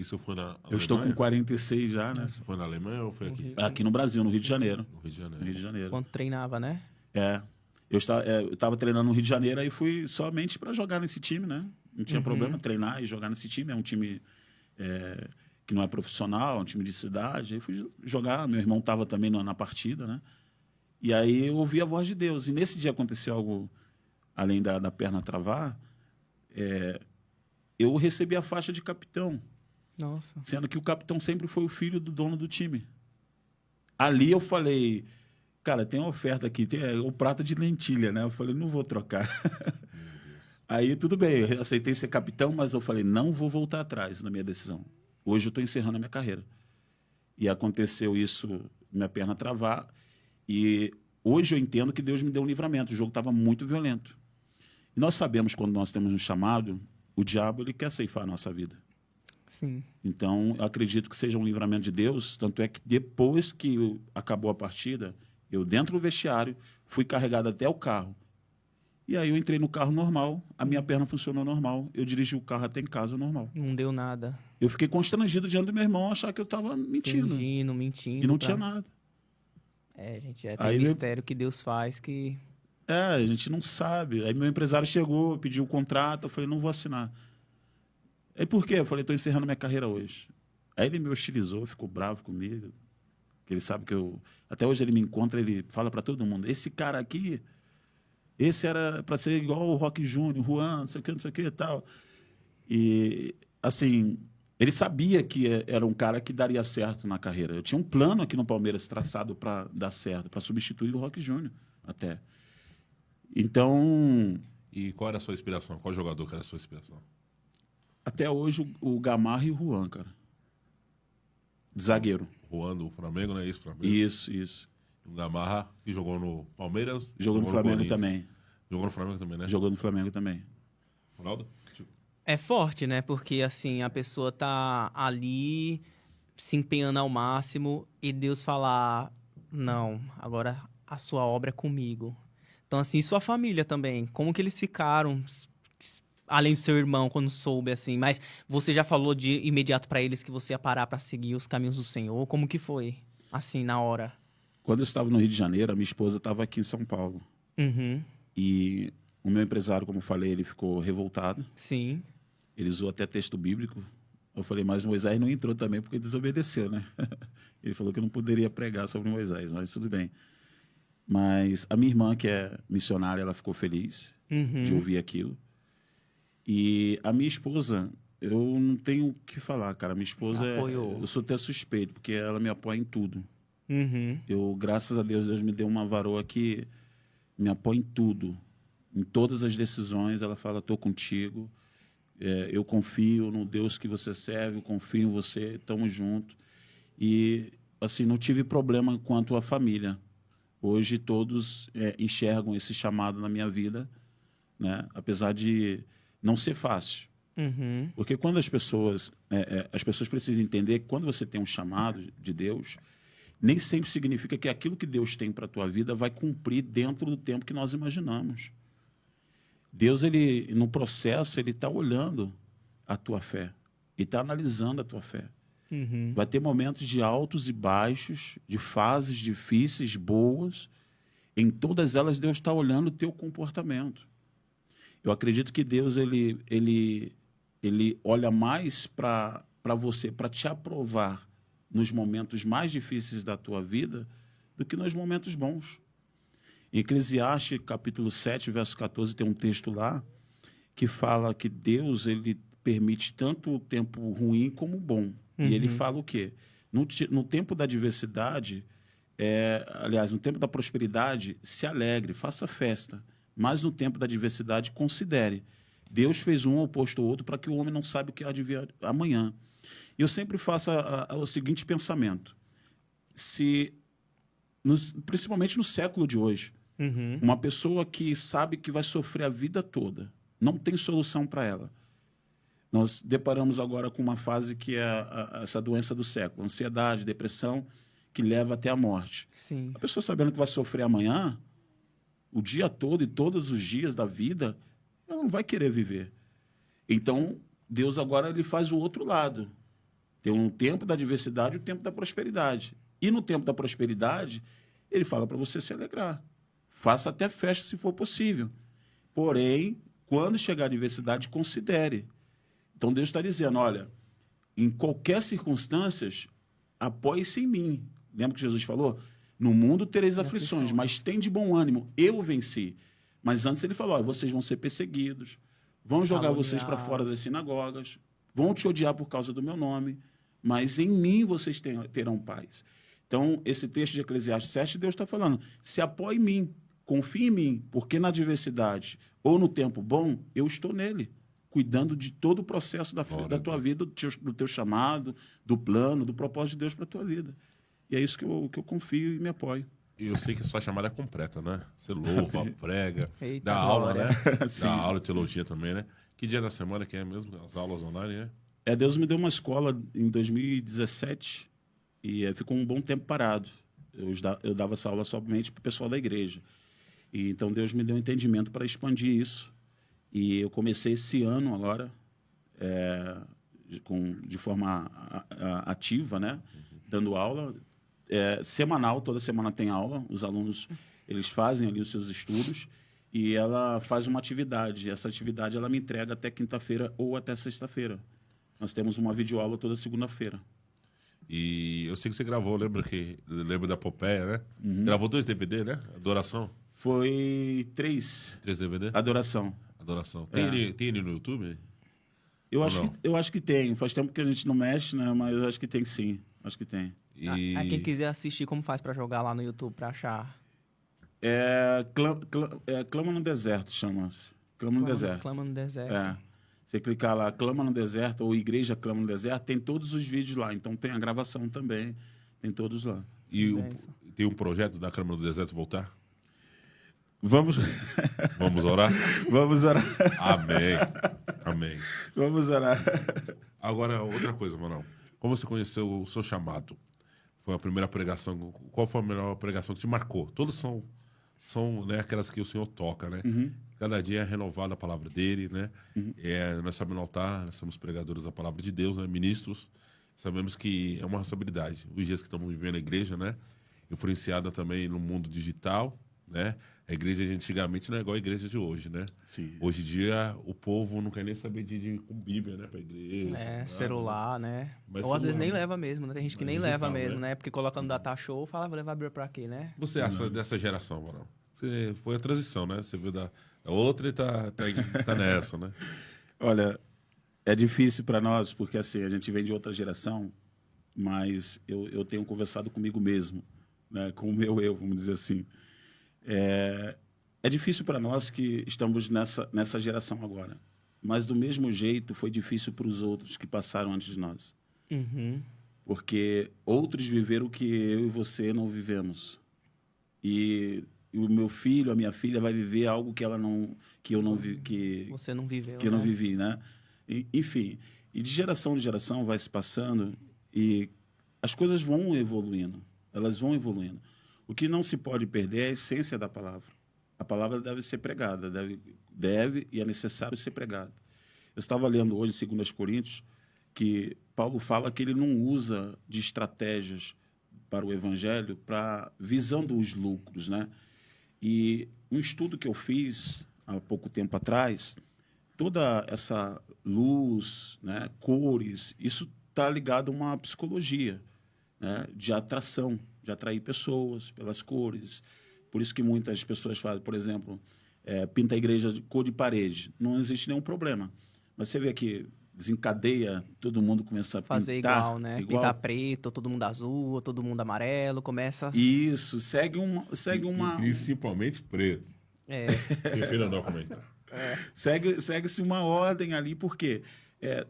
Isso foi na Alemanha? Eu estou com 46 já, né? Isso foi na Alemanha ou foi aqui? Aqui no Brasil, no Rio de Janeiro. No Rio de Janeiro. No Rio de Janeiro. Quando treinava, né? É. Eu estava treinando no Rio de Janeiro e fui somente para jogar nesse time, né? Não tinha problema treinar e jogar nesse time. É um time que não é profissional, é um time de cidade. Aí fui jogar. Meu irmão estava também na partida, né? E aí eu ouvi a voz de Deus. E nesse dia aconteceu algo, além da perna travar, eu recebi a faixa de capitão. Nossa. Sendo que o capitão sempre foi o filho do dono do time. Ali eu falei, cara, tem uma oferta aqui, tem o prato de lentilha, né? Eu falei, não vou trocar. Aí tudo bem, eu aceitei ser capitão, mas eu falei, não vou voltar atrás na minha decisão. Hoje eu estou encerrando a minha carreira. E aconteceu isso, minha perna travar. E hoje eu entendo que Deus me deu um livramento. O jogo estava muito violento. E nós sabemos, quando nós temos um chamado, o diabo ele quer ceifar a nossa vida. Sim. Então, eu acredito que seja um livramento de Deus. Tanto é que depois que acabou a partida, eu dentro do vestiário, fui carregado até o carro. E aí eu entrei no carro normal, a minha perna funcionou normal, eu dirigi o carro até em casa normal. Não deu nada. Eu fiquei constrangido diante do meu irmão, achar que eu estava mentindo. Mentindo. E não tinha nada. Gente, tem Aí mistério que Deus faz que... A gente não sabe. Aí meu empresário chegou, pediu o contrato, eu falei, não vou assinar. Aí por quê? Eu falei, estou encerrando minha carreira hoje. Aí ele me hostilizou, ficou bravo comigo. Ele sabe que eu... Até hoje ele me encontra, ele fala para todo mundo, esse cara aqui, esse era para ser igual o Roque Júnior, Juan, não sei o que e tal. E, assim, ele sabia que era um cara que daria certo na carreira. Eu tinha um plano aqui no Palmeiras traçado para dar certo, para substituir o Roque Júnior até. Então... E qual era a sua inspiração? Qual jogador que era a sua inspiração? Até hoje, o Gamarra e o Juan, cara. Zagueiro. Juan do Flamengo, né? Ex-Flamengo. Isso. O Gamarra, que jogou no Palmeiras. Jogou no Flamengo também. Jogou no Flamengo também, né? Jogou no Flamengo também. Ronaldo? É forte, né? Porque, assim, a pessoa tá ali se empenhando ao máximo e Deus falar, não, agora a sua obra é comigo. Então, assim, sua família também, como que eles ficaram, além do seu irmão, quando soube, assim? Mas você já falou de imediato para eles que você ia parar para seguir os caminhos do Senhor? Como que foi, assim, na hora? Quando eu estava no Rio de Janeiro, a minha esposa estava aqui em São Paulo. Uhum. E o meu empresário, como eu falei, ele ficou revoltado. Sim. Ele usou até texto bíblico. Eu falei, mas Moisés não entrou também porque desobedeceu, né? Ele falou que eu não poderia pregar sobre Moisés, mas tudo bem. Mas a minha irmã, que é missionária, ela ficou feliz de ouvir aquilo. E a minha esposa, eu não tenho o que falar, cara. Minha esposa, eu sou até suspeito, porque ela me apoia em tudo. Eu, graças a Deus, Deus me deu uma varoa que me apoia em tudo. Em todas as decisões, ela fala, estou contigo. Eu confio no Deus que você serve, eu confio em você, estamos juntos. E, assim, não tive problema quanto à família. Hoje todos enxergam esse chamado na minha vida, né? Apesar de não ser fácil. Porque quando as pessoas precisam entender que quando você tem um chamado de Deus, nem sempre significa que aquilo que Deus tem para a tua vida vai cumprir dentro do tempo que nós imaginamos. Deus, ele, no processo, ele está olhando a tua fé. Ele está analisando a tua fé. Vai ter momentos de altos e baixos, de fases difíceis, boas. Em todas elas, Deus está olhando o teu comportamento. Eu acredito que Deus ele olha mais para você, para te aprovar nos momentos mais difíceis da tua vida do que nos momentos bons. Em Eclesiastes, capítulo 7, verso 14, tem um texto lá que fala que Deus ele permite tanto o tempo ruim como o bom. E ele fala o quê? No tempo da adversidade, aliás, no tempo da prosperidade, se alegre, faça festa. Mas no tempo da adversidade, considere. Deus fez um oposto ao outro para que o homem não saiba o que há de vir amanhã. E eu sempre faço o seguinte pensamento. Principalmente no século de hoje, uma pessoa que sabe que vai sofrer a vida toda, não tem solução para ela. Nós deparamos agora com uma fase que é essa doença do século, ansiedade, depressão, que leva até a morte. Sim. A pessoa sabendo que vai sofrer amanhã, o dia todo e todos os dias da vida, ela não vai querer viver. Então, Deus agora ele faz o outro lado. Tem um tempo da adversidade e o tempo da prosperidade. E no tempo da prosperidade, ele fala para você se alegrar. Faça até festa se for possível. Porém, quando chegar a adversidade, considere. Então Deus está dizendo, olha, em qualquer circunstância, apoie-se em mim. Lembra que Jesus falou? No mundo tereis aflições, mas tem de bom ânimo. Eu venci. Mas antes ele falou, olha, vocês vão ser perseguidos, vão jogar vocês para fora das sinagogas, vão te odiar por causa do meu nome, mas em mim vocês terão paz. Então, esse texto de Eclesiastes 7, Deus está falando, se apoie em mim, confie em mim, porque na adversidade ou no tempo bom, eu estou nele, cuidando de todo o processo da tua vida, do teu chamado, do plano, do propósito de Deus para a tua vida. E é isso que eu confio e me apoio. E eu sei que a sua chamada é completa, né? Você louva, prega, Eita, dá aula, glória. né? Sim, Dá aula de teologia também, né? Que dia da semana que é mesmo? As aulas online, né? Deus me deu uma escola em 2017 e ficou um bom tempo parado. Eu dava essa aula somente para o pessoal da igreja. E então Deus me deu um entendimento para expandir isso. E eu comecei esse ano agora, de forma ativa, né? Dando aula. Semanal, toda semana tem aula. Os alunos eles fazem ali os seus estudos e ela faz uma atividade. Essa atividade ela me entrega até quinta-feira ou até sexta-feira. Nós temos uma videoaula toda segunda-feira. E eu sei que você gravou, lembra da Popeia, né? Gravou 2 DVD, né? Adoração. Foi 3. 3 DVD? Adoração. Adoração. Tem ele no YouTube? Eu acho que tem. Faz tempo que a gente não mexe, né? Mas eu acho que tem sim. Acho que tem. E... Quem quiser assistir, como faz pra jogar lá no YouTube, pra achar? Clama no Deserto, chama-se. Clama no Deserto. Clama no Deserto. Você clicar lá, Clama no Deserto, ou Igreja Clama no Deserto, tem todos os vídeos lá. Então tem a gravação também, tem todos lá. E tem um projeto da Câmara do Deserto voltar? Vamos orar? Vamos orar. Amém. Amém. Vamos orar. Agora, outra coisa, Manuel. Como você conheceu o seu chamado? Foi a primeira pregação. Qual foi a melhor pregação que te marcou? Todas são né, aquelas que o Senhor toca, né? Cada dia é renovada a palavra dele, né? Nós sabemos no altar, nós somos pregadores da palavra de Deus, né? Ministros. Sabemos que é uma responsabilidade. Os dias que estamos vivendo a igreja, né? Influenciada também no mundo digital, né? A igreja de antigamente não é igual a igreja de hoje, né? Sim. Hoje em dia, o povo não quer nem saber de ir com Bíblia, né? Pra igreja. Celular, né? Mas Ou às vezes nem celular, leva mesmo, né? Tem gente que nem digital, leva mesmo, né? né? Porque coloca no data show, fala, vou levar a Bíblia pra quê, né? Você acha dessa geração, Manuel? Você foi a transição, né? Você viu da outra e tá nessa, né? Olha, é difícil para nós, porque assim, a gente vem de outra geração, mas eu tenho conversado comigo mesmo, né? Com o meu eu, vamos dizer assim. É difícil para nós que estamos nessa geração agora. Mas, do mesmo jeito, foi difícil para os outros que passaram antes de nós. Porque outros viveram o que eu e você não vivemos. E o meu filho, a minha filha, vai viver algo que eu não vi, Você não viveu, que eu não vivi, né? Enfim, e de geração vai se passando e as coisas vão evoluindo. Elas vão evoluindo. O que não se pode perder é a essência da palavra. A palavra deve ser pregada, deve e é necessário ser pregada. Eu estava lendo hoje, em 2 Coríntios, que Paulo fala que ele não usa de estratégias para o evangelho visando os lucros, né? E um estudo que eu fiz há pouco tempo atrás, toda essa luz, né, cores, isso está ligado a uma psicologia, né, de atração, de atrair pessoas pelas cores. Por isso que muitas pessoas fazem, por exemplo, pinta a igreja de cor de parede. Não existe nenhum problema. Mas você vê que desencadeia, todo mundo começa a fazer pintar. igual, né? Pintar preto, todo mundo azul, todo mundo amarelo, começa... Isso, segue uma... Principalmente preto. Prefiro não comentar. Segue-se uma ordem ali, porque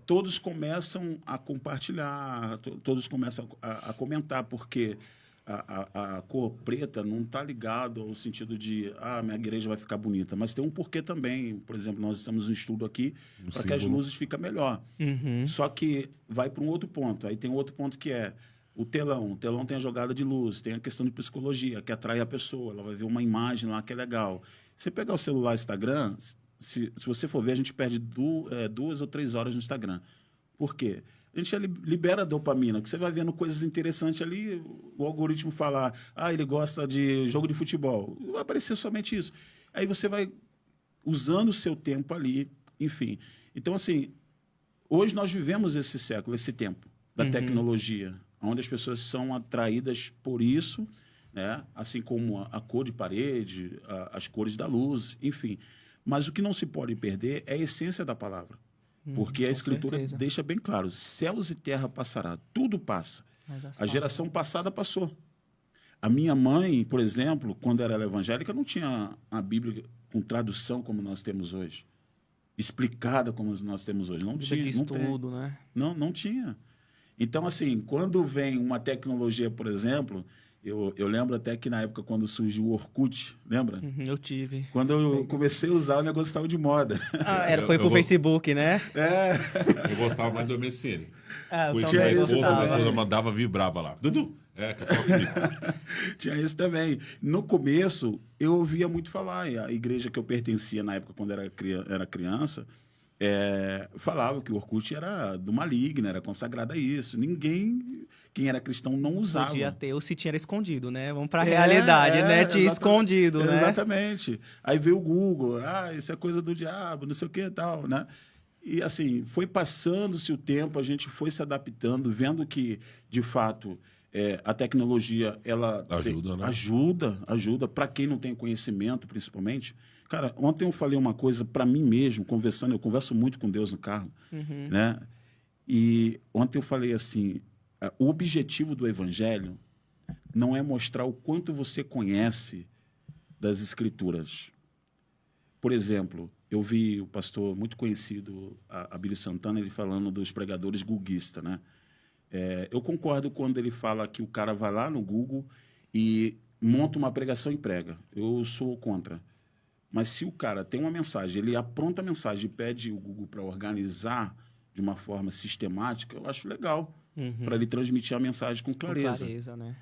todos começam a compartilhar, todos começam a comentar, porque a cor preta não está ligado ao sentido de minha igreja vai ficar bonita, mas tem um porquê também. Por exemplo, nós estamos no estudo aqui para que as luzes fiquem melhor. Só que vai para um outro ponto. Aí tem outro ponto que é o telão. O telão tem a jogada de luz, tem a questão de psicologia, que atrai a pessoa. Ela vai ver uma imagem lá que é legal. Você pegar o celular Instagram, se você for ver, a gente perde 2 ou 3 horas no Instagram. Por quê? A gente libera dopamina, que você vai vendo coisas interessantes ali, o algoritmo falar, ele gosta de jogo de futebol, vai aparecer somente isso. Aí você vai usando o seu tempo ali, enfim. Então, assim, hoje nós vivemos esse século, esse tempo da tecnologia, onde as pessoas são atraídas por isso, né? Assim como a cor de parede, as cores da luz, enfim. Mas o que não se pode perder é a essência da palavra. Porque a Escritura deixa bem claro, céus e terra passará, tudo passa. A geração passada passou. A minha mãe, por exemplo, quando era evangélica, não tinha a Bíblia com tradução como nós temos hoje. Explicada como nós temos hoje. Não tinha. De estudo, né? Não tinha. Então, assim, quando vem uma tecnologia, por exemplo, eu lembro até que na época quando surgiu o Orkut, lembra? Eu tive. Quando eu comecei a usar, o negócio estava de moda. Foi pro Facebook, né? Eu gostava mais do MSN. Eu tinha também isso, minha gostava. esposa mandava, vibrava lá. Dudu, que fala comigo. Tinha isso também. No começo, eu ouvia muito falar. E a igreja que eu pertencia na época, quando era criança, falava que o Orkut era do maligno, era consagrado a isso. Ninguém, quem era cristão, não usava. Podia ter, ou se tinha era escondido, né? Vamos pra realidade, né? Tinha escondido, né? Exatamente. Aí veio o Google, isso é coisa do diabo, não sei o que e tal, né? E assim, foi passando-se o tempo, a gente foi se adaptando, vendo que, de fato, a tecnologia, ela ajuda, né? Ajuda. Para quem não tem conhecimento, principalmente. Cara, ontem eu falei uma coisa para mim mesmo, conversando, eu converso muito com Deus no carro, né? E ontem eu falei assim, o objetivo do evangelho não é mostrar o quanto você conhece das Escrituras. Por exemplo, eu vi o pastor muito conhecido, Abílio Santana, ele falando dos pregadores googuistas, né? Eu concordo quando ele fala que o cara vai lá no Google e monta uma pregação e prega. Eu sou contra. Mas se o cara tem uma mensagem, ele apronta a mensagem e pede o Google para organizar de uma forma sistemática, eu acho legal, para ele transmitir a mensagem com clareza. Com clareza, né?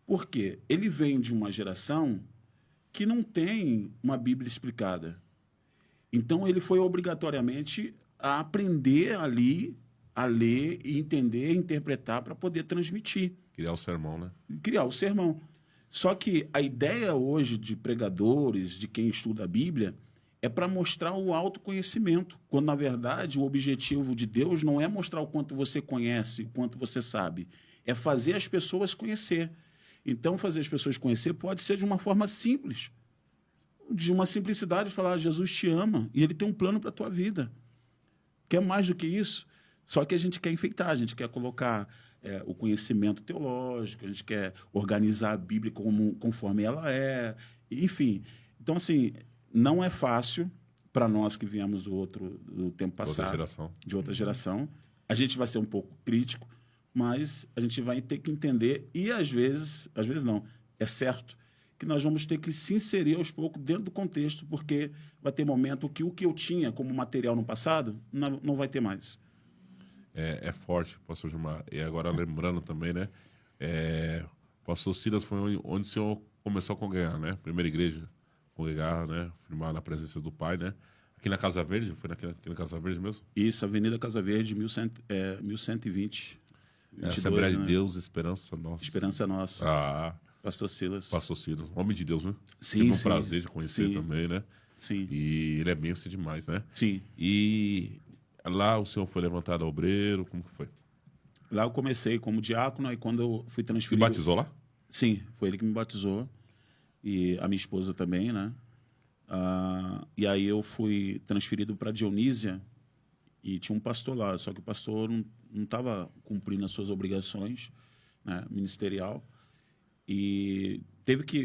Por quê? Ele vem de uma geração que não tem uma Bíblia explicada. Então, ele foi obrigatoriamente a aprender ali, a ler, e entender, interpretar para poder transmitir. Criar o sermão, né? Criar o sermão. Só que a ideia hoje de pregadores, de quem estuda a Bíblia, é para mostrar o autoconhecimento, quando, na verdade, o objetivo de Deus não é mostrar o quanto você conhece, o quanto você sabe, é fazer as pessoas conhecer. Então, fazer as pessoas conhecer pode ser de uma forma simples, de uma simplicidade, falar, Jesus te ama e ele tem um plano para a tua vida. Quer mais do que isso? Só que a gente quer enfeitar, a gente quer colocar o conhecimento teológico, a gente quer organizar a Bíblia conforme ela é, enfim. Então, assim, não é fácil para nós que viemos do tempo passado, de outra geração. A gente vai ser um pouco crítico, mas a gente vai ter que entender e, às vezes não, é certo que nós vamos ter que se inserir aos poucos dentro do contexto, porque vai ter momento que o que eu tinha como material no passado não vai ter mais. É forte, pastor Gilmar. E agora lembrando também, né? Pastor Silas foi onde o senhor começou a congregar, né? Primeira igreja, congregar, né? Firmar na presença do Pai, né? Aqui na Casa Verde, foi aqui na Casa Verde mesmo? Isso, Avenida Casa Verde, 1120. Assembleia de Deus, Esperança Nossa. Esperança Nossa. Pastor Silas. Pastor Silas, homem de Deus, né? Sim, Tive um prazer de conhecer também, né? Sim. E ele é bênção demais, né? Sim. E lá o senhor foi levantado a obreiro, como que foi? Lá eu comecei como diácono, aí quando eu fui transferido... Se batizou lá? Sim, foi ele que me batizou. E a minha esposa também, né? E aí eu fui transferido para Dionísia e tinha um pastor lá, só que o pastor não estava cumprindo as suas obrigações, né, ministerial, e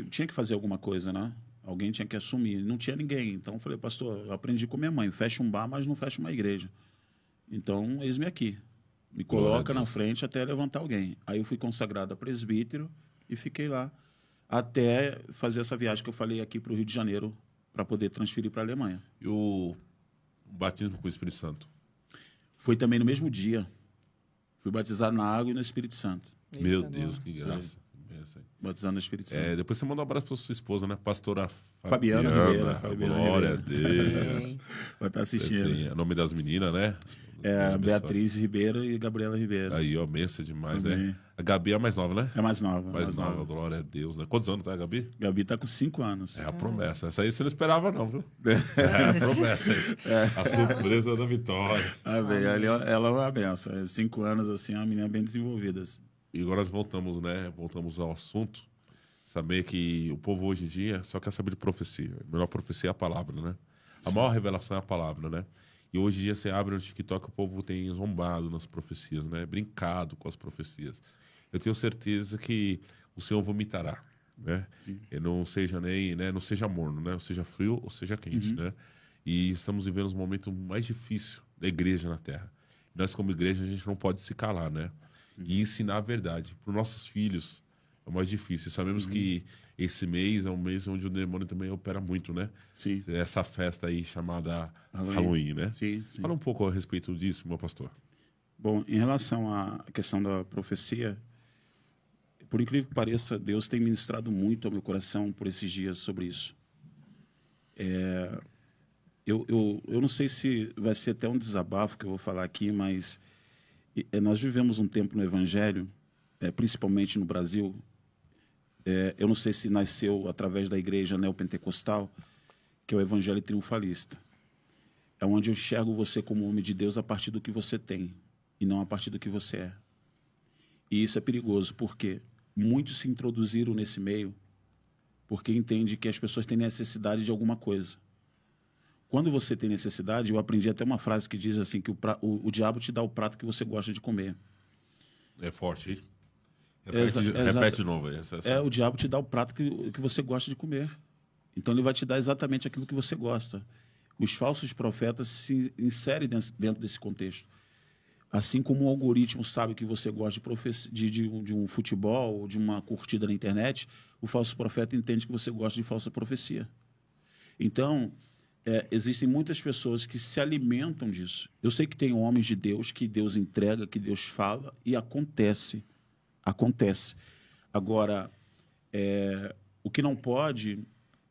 tinha que fazer alguma coisa, né? Alguém tinha que assumir. Não tinha ninguém. Então eu falei, pastor, eu aprendi com minha mãe, fecha um bar, mas não fecha uma igreja. Então, eis-me aqui. Me coloca na frente até levantar alguém. Aí eu fui consagrado a presbítero e fiquei lá até fazer essa viagem que eu falei aqui para o Rio de Janeiro, para poder transferir para a Alemanha. E o batismo com o Espírito Santo? Foi também no mesmo dia. Fui batizado na água e no Espírito Santo. Meu Deus, que graça. Batizado no Espírito Santo. Depois você manda um abraço para sua esposa, né? Pastora Fabiana Ribeira. Glória a Deus. Vai estar assistindo. O nome das meninas, né? É, Beatriz Ribeiro e Gabriela Ribeiro. Aí, ó, benção demais, Amém. né? A Gabi é a mais nova, né? É mais nova. Mais nova, glória a Deus, né? Quantos anos tá a Gabi? Gabi tá com 5 anos. É a promessa. Essa aí você não esperava, não, viu? É a promessa. Isso. A surpresa da vitória. Amém. Ela é uma benção. 5 anos, assim, é uma menina bem desenvolvida. E agora nós voltamos, né? Voltamos ao assunto. Saber que o povo hoje em dia só quer saber de profecia. A melhor profecia é a palavra, né? Sim. A maior revelação é a palavra, né? E hoje em dia você abre no TikTok, o povo tem zombado nas profecias, né? Brincado com as profecias. Eu tenho certeza que o Senhor vomitará, né? E não seja nem, né? Não seja morno, né? Ou seja frio ou seja quente, né? E estamos vivendo os momentos mais difíceis da igreja na Terra. Nós, como igreja, a gente não pode se calar, né? E ensinar a verdade para os nossos filhos é o mais difícil. Sabemos que esse mês é um mês onde o demônio também opera muito, né? Sim. Essa festa aí chamada Halloween, né? Sim. Fala um pouco a respeito disso, meu pastor. Bom, em relação à questão da profecia, por incrível que pareça, Deus tem ministrado muito ao meu coração por esses dias sobre isso. Eu não sei se vai ser até um desabafo que eu vou falar aqui, mas nós vivemos um tempo no Evangelho, principalmente no Brasil. Eu não sei se nasceu através da igreja neopentecostal, que é o Evangelho triunfalista. É onde eu enxergo você como homem de Deus a partir do que você tem e não a partir do que você é. E isso é perigoso, porque muitos se introduziram nesse meio porque entendem que as pessoas têm necessidade de alguma coisa. Quando você tem necessidade, eu aprendi até uma frase que diz assim, que o diabo te dá o prato que você gosta de comer. É forte, hein? Repete de novo aí. O diabo te dá o prato que você gosta de comer. Então, ele vai te dar exatamente aquilo que você gosta. Os falsos profetas se inserem dentro desse contexto. Assim como o algoritmo sabe que você gosta de um futebol ou de uma curtida na internet, o falso profeta entende que você gosta de falsa profecia. Então, existem muitas pessoas que se alimentam disso. Eu sei que tem homens de Deus que Deus entrega, que Deus fala, e acontece. Acontece. Agora, o que não pode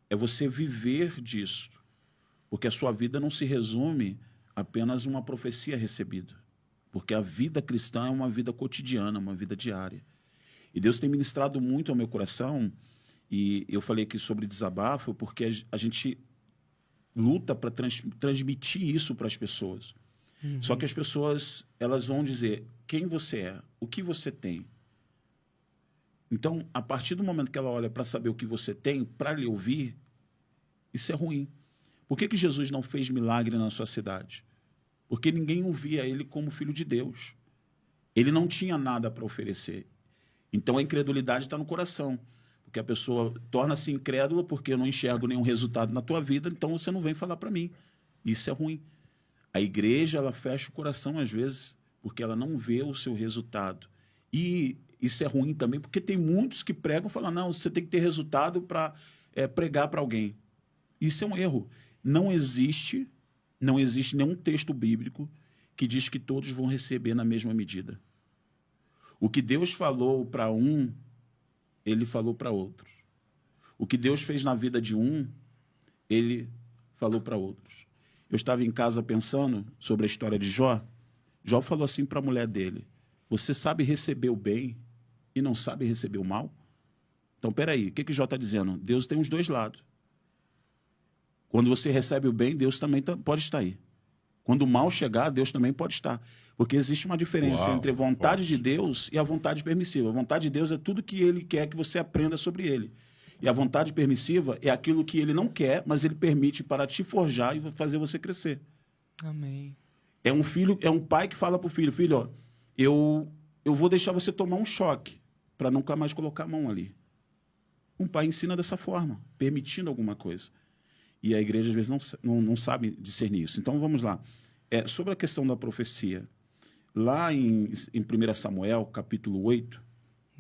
é você viver disso, porque a sua vida não se resume apenas a uma profecia recebida. Porque a vida cristã é uma vida cotidiana, uma vida diária. E Deus tem ministrado muito ao meu coração, e eu falei aqui sobre desabafo, porque a gente luta para transmitir isso para as pessoas. Só que as pessoas, elas vão dizer quem você é, o que você tem. Então, a partir do momento que ela olha para saber o que você tem, para lhe ouvir, isso é ruim. Por que Jesus não fez milagre na sua cidade? Porque ninguém o via ele como filho de Deus. Ele não tinha nada para oferecer. Então, a incredulidade está no coração. Porque a pessoa torna-se incrédula porque eu não enxergo nenhum resultado na tua vida, então você não vem falar para mim. Isso é ruim. A igreja, ela fecha o coração às vezes porque ela não vê o seu resultado. E isso é ruim também porque tem muitos que pregam e falam, não, você tem que ter resultado para pregar para alguém. Isso é um erro. Não existe nenhum texto bíblico que diz que todos vão receber na mesma medida. O que Deus falou para um, ele falou para outros. O que Deus fez na vida de um, ele falou para outros. Eu estava em casa pensando sobre a história de Jó. Jó falou assim para a mulher dele, você sabe receber o bem e não sabe receber o mal? Então, peraí, o que Jó está dizendo? Deus tem os dois lados. Quando você recebe o bem, Deus também pode estar aí. Quando o mal chegar, Deus também pode estar. Porque existe uma diferença entre a vontade de Deus e a vontade permissiva. A vontade de Deus é tudo que Ele quer que você aprenda sobre Ele. E a vontade permissiva é aquilo que Ele não quer, mas Ele permite para te forjar e fazer você crescer. Amém. É um pai que fala para o filho, filho, ó, eu vou deixar você tomar um choque para nunca mais colocar a mão ali. Um pai ensina dessa forma, permitindo alguma coisa. E a igreja, às vezes, não sabe discernir isso. Então, vamos lá. Sobre a questão da profecia, lá em 1 Samuel, capítulo 8,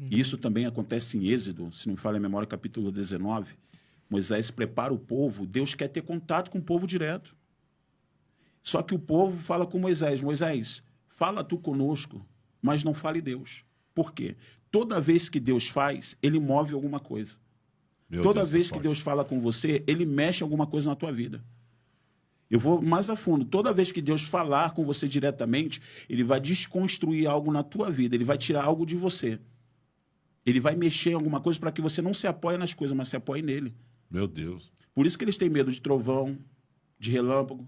e isso também acontece em Êxodo, se não me falha a memória, capítulo 19, Moisés prepara o povo, Deus quer ter contato com o povo direto. Só que o povo fala com Moisés, Moisés, fala tu conosco, mas não fale Deus. Por quê? Toda vez que Deus faz, ele move alguma coisa. Toda vez que Deus fala com você, ele mexe alguma coisa na tua vida. Eu vou mais a fundo. Toda vez que Deus falar com você diretamente, ele vai desconstruir algo na tua vida, ele vai tirar algo de você. Ele vai mexer em alguma coisa para que você não se apoie nas coisas, mas se apoie nele. Meu Deus. Por isso que eles têm medo de trovão, de relâmpago,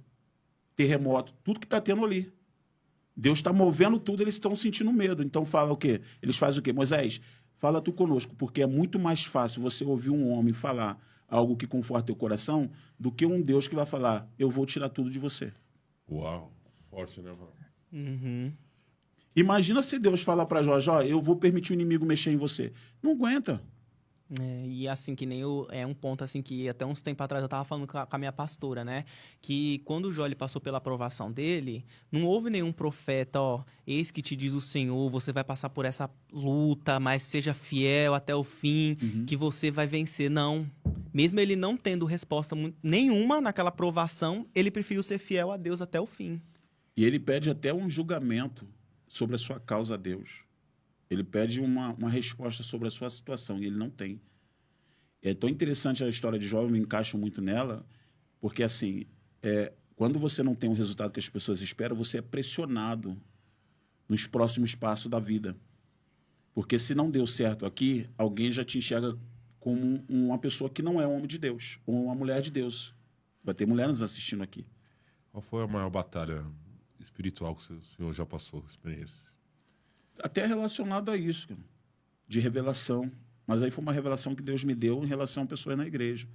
terremoto, tudo que está tendo ali. Deus está movendo tudo, eles estão sentindo medo. Então fala o quê? Eles fazem o quê? Moisés, fala tu conosco, porque é muito mais fácil você ouvir um homem falar algo que conforta teu coração do que um Deus que vai falar, eu vou tirar tudo de você. Uau. Forte, né, mano? Uhum. Imagina se Deus falar para Jó, eu vou permitir o inimigo mexer em você. Não aguenta. E assim, que nem é um ponto assim que até uns tempos atrás eu tava falando com a minha pastora, né? Que quando o Jó ele passou pela aprovação dele, não houve nenhum profeta, ó, eis que te diz o Senhor, você vai passar por essa luta, mas seja fiel até o fim, que você vai vencer. Não. Mesmo ele não tendo resposta nenhuma naquela aprovação, ele preferiu ser fiel a Deus até o fim. E ele pede até um julgamento sobre a sua causa a Deus. Ele pede uma resposta sobre a sua situação, e ele não tem. É tão interessante a história de Jó, eu me encaixo muito nela, porque, assim, quando você não tem o resultado que as pessoas esperam, você é pressionado nos próximos passos da vida. Porque se não deu certo aqui, alguém já te enxerga como uma pessoa que não é um homem de Deus, ou uma mulher de Deus. Vai ter mulher nos assistindo aqui. Qual foi a maior batalha espiritual que o senhor já passou, experiência? Até relacionado a isso, cara, de revelação. Mas aí foi uma revelação que Deus me deu em relação a pessoas na igreja.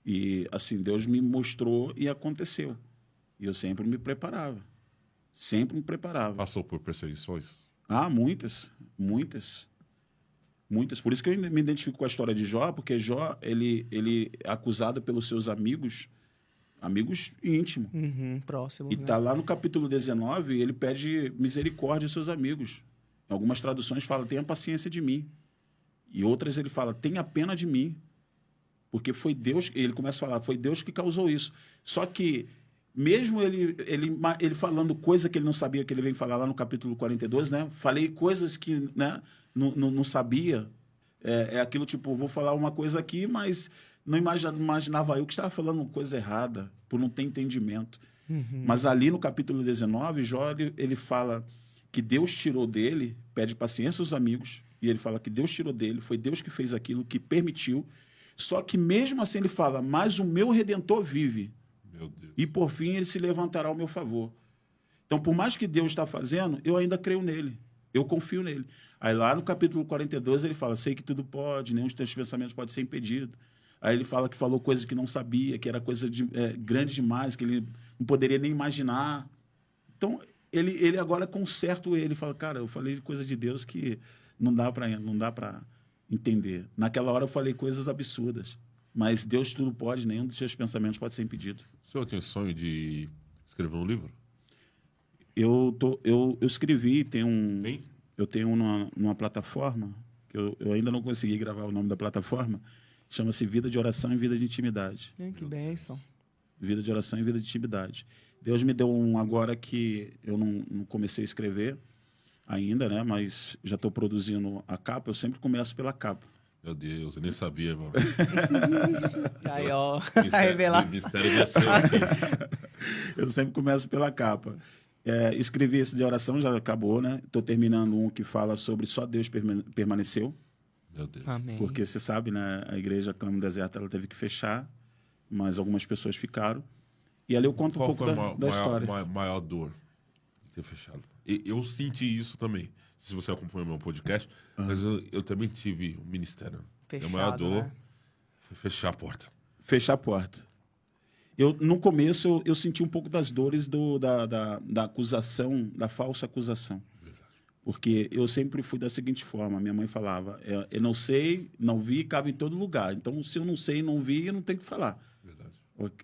E, assim, Deus me mostrou e aconteceu. E eu sempre me preparava. Sempre me preparava. Passou por perseguições? Ah, muitas. Muitas. Muitas. Por isso que eu me identifico com a história de Jó, porque Jó, ele é acusado pelos seus amigos íntimos. Próximo. E tá lá no capítulo 19, ele pede misericórdia aos seus amigos. Em algumas traduções fala, tenha paciência de mim. E outras ele fala, tenha pena de mim. Porque foi Deus, ele começa a falar, foi Deus que causou isso. Só que, mesmo ele falando coisa que ele não sabia, que ele vem falar lá no capítulo 42, né? Falei coisas que, né, não sabia. É aquilo tipo, vou falar uma coisa aqui, mas não imaginava eu que estava falando uma coisa errada, por não ter entendimento. Mas ali no capítulo 19, Jó, ele fala que Deus tirou dele, pede paciência aos amigos, e ele fala que Deus tirou dele, foi Deus que fez aquilo, que permitiu. Só que mesmo assim ele fala, mas o meu Redentor vive. Meu Deus. E por fim ele se levantará ao meu favor. Então, por mais que Deus está fazendo, eu ainda creio nele. Eu confio nele. Aí lá no capítulo 42 ele fala, sei que tudo pode, nenhum dos teus pensamentos pode ser impedido. Aí ele fala que falou coisas que não sabia, que era coisa grande demais, que ele não poderia nem imaginar. Então, ele agora conserta ele. Fala, cara, eu falei coisa de Deus que não dá para entender. Naquela hora eu falei coisas absurdas. Mas Deus tudo pode, nenhum dos seus pensamentos pode ser impedido. O senhor tem sonho de escrever um livro? Eu escrevi, Tem? eu tenho numa plataforma, que eu ainda não consegui gravar o nome da plataforma, chama-se Vida de Oração e Vida de Intimidade. Que bênção. Vida de Oração e Vida de Intimidade. Deus me deu um agora que eu não comecei a escrever ainda, né? Mas já estou produzindo a capa, eu sempre começo pela capa. Meu Deus, eu nem sabia, mano. Aí, ó, a revelar. Mistério do céu aqui. Eu sempre começo pela capa. Escrevi esse de oração, já acabou, né? Estou terminando um que fala sobre só Deus permaneceu. Meu Deus. Amém. Porque você sabe, né? A igreja Clamo Deserto, ela teve que fechar, mas algumas pessoas ficaram. E ali eu conto um pouco da história. Maior dor de ter fechado? Eu senti isso também. Se você acompanhou meu podcast, mas eu também tive um ministério. Fechado, A maior dor né? foi fechar a porta. Fechar a porta. No começo, eu senti um pouco das dores da acusação, da falsa acusação. Verdade. Porque eu sempre fui da seguinte forma. Minha mãe falava, eu não sei, não vi, cabe em todo lugar. Então, se eu não sei, não vi, eu não tenho que falar. Verdade.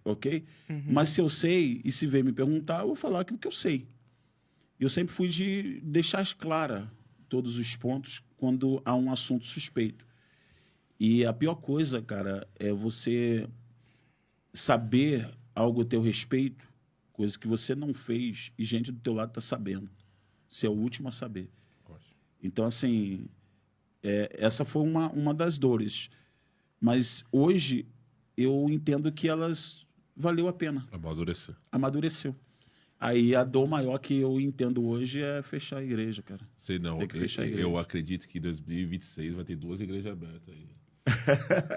Ok? Mas se eu sei, e se vier me perguntar, eu vou falar aquilo que eu sei. Eu sempre fui de deixar clara todos os pontos quando há um assunto suspeito. E a pior coisa, cara, é você saber algo a teu respeito, coisa que você não fez e gente do teu lado está sabendo. Você é o último a saber. Ótimo. Então, assim, essa foi uma das dores. Mas hoje eu entendo que elas valeu a pena. Amadureceu. Aí a dor maior que eu entendo hoje é fechar a igreja, cara. Sei não, Tem que fechar a igreja. eu acredito que em 2026 vai ter 2 igrejas abertas aí.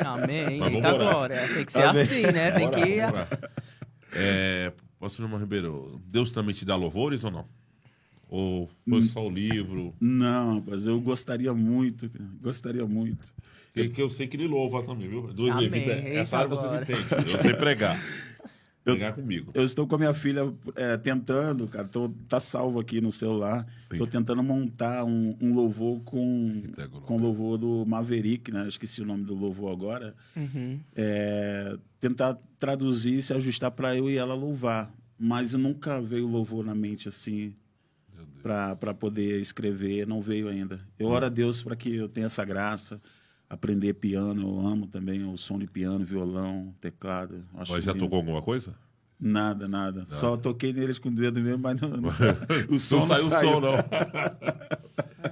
Amém. Mas Eita vamos orar. glória. Tem que ser Amém. assim, né? Tem Bora, que... vamos lá. Pastor Gilmar Ribeiro, Deus também te dá louvores ou não? Ou foi só o livro? Não, mas eu gostaria muito, cara. Gostaria muito. Que eu sei que ele louva também, viu? Amém. Essa área vocês Agora. entendem. Eu sei pregar. Pregar comigo. Eu estou com a minha filha tentando, cara, tá salvo aqui no celular. Estou tentando montar um louvor com o louvor do Maverick, né? Esqueci o nome do louvor agora. Tentar traduzir, se ajustar para eu e ela louvar. Mas nunca veio louvor na mente assim para poder escrever, não veio ainda. Eu oro a Deus para que eu tenha essa graça. Aprender piano, eu amo também o som de piano, violão, teclado. Mas já tocou alguma coisa? Nada. Só toquei neles com o dedo mesmo, mas o som não saiu o som, não.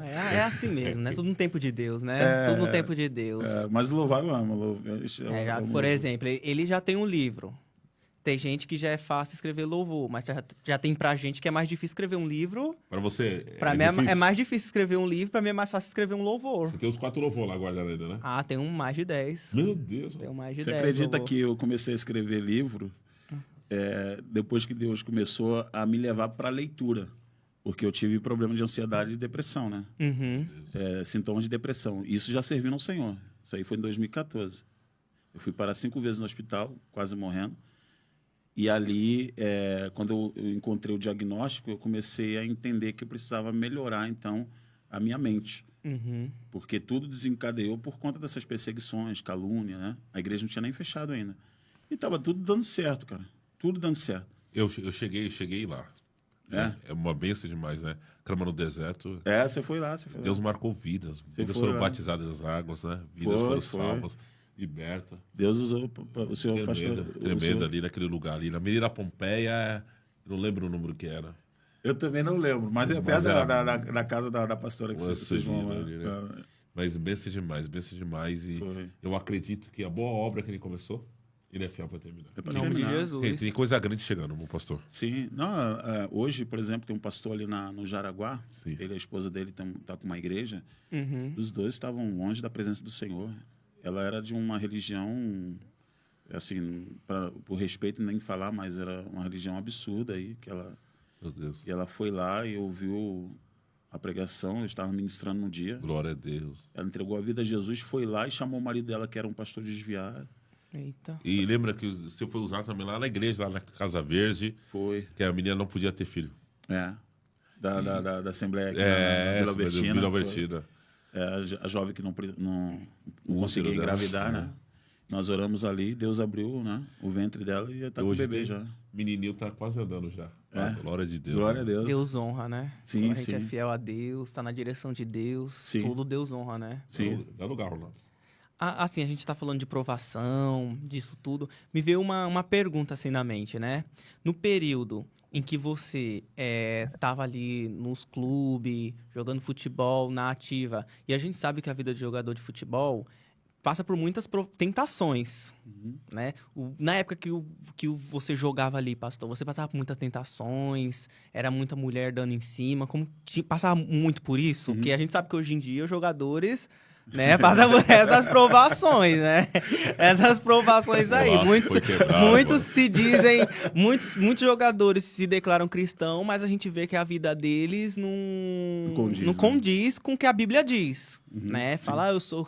É assim mesmo, né? Tudo no tempo de Deus, né? Tudo no tempo de Deus. Mas louvar eu amo. Por exemplo, ele já tem um livro. Tem gente que já é fácil escrever louvor, mas já tem pra gente que é mais difícil escrever um livro. Pra você Pra mim é mais difícil escrever um livro, pra mim é mais fácil escrever um louvor. Você tem os 4 louvores lá guardados ainda, né? Ah, tem mais de 10. Meu Deus. Tem mais de Você 10 acredita louvor. que eu comecei a escrever livro depois que Deus começou a me levar para leitura? Porque eu tive problema de ansiedade e depressão, né? Uhum. Sintomas de depressão. Isso já serviu ao Senhor. Isso aí foi em 2014. Eu fui parar 5 vezes no hospital, quase morrendo. E ali, quando eu encontrei o diagnóstico, eu comecei a entender que eu precisava melhorar, então, a minha mente. Uhum. Porque tudo desencadeou por conta dessas perseguições, calúnia, né? A igreja não tinha nem fechado ainda. E estava tudo dando certo, cara. Tudo dando certo. Eu cheguei lá. É uma benção demais, né? Clama no deserto. Você foi lá, Deus marcou vidas. Vidas foram batizadas nas águas, né? Vidas foram salvas. Liberta. Deus usou o senhor pastor. Tremenda ali naquele lugar ali. Na Menina Pompeia, não lembro o número que era. Eu também não lembro, mas é perto da casa da pastora que vocês vão lá. Ali, né? Mas benção demais. E eu acredito que a boa obra que ele começou, ele é fiel para terminar. Em nome de Jesus. Tem coisa grande chegando, meu pastor. Sim. Não, hoje, por exemplo, tem um pastor ali no Jaraguá. Sim. Ele e a esposa dele tá com uma igreja. Uhum. Os dois estavam longe da presença do Senhor. Ela era de uma religião, assim, por respeito nem falar, mas era uma religião absurda aí, Meu Deus. E ela foi lá e ouviu a pregação, eu estava ministrando no dia. Glória a Deus. Ela entregou a vida a Jesus, foi lá e chamou o marido dela, que era um pastor desviado. Eita. E lembra que você foi usado também lá na igreja, lá na Casa Verde. Foi. Que a menina não podia ter filho. Da Assembleia aqui na Vila Albertina. Vila Albertina. A jovem que não conseguia engravidar, né? Nós oramos ali, Deus abriu, né, o ventre dela e está com o bebê já. Menininho tá quase andando já. Glória de Deus. Glória a Deus. Deus honra, né? Sim, Quando a gente é fiel a Deus, tá na direção de Deus, tudo Deus honra, né? Sim. Dá lugar, Ronaldo. Assim, a gente tá falando de provação, disso tudo. Me veio uma pergunta assim na mente, né? No período em que você tava ali nos clubes, jogando futebol na ativa, e a gente sabe que a vida de jogador de futebol passa por muitas tentações, né? Na época que você jogava ali, pastor, você passava por muitas tentações, era muita mulher dando em cima, passava muito por isso? Porque a gente sabe que hoje em dia os jogadores, né, passam por essas provações, né? Essas provações aí. Muitos se dizem, muitos jogadores se declaram cristãos, mas a gente vê que a vida deles não condiz com o que a Bíblia diz, né? Fala,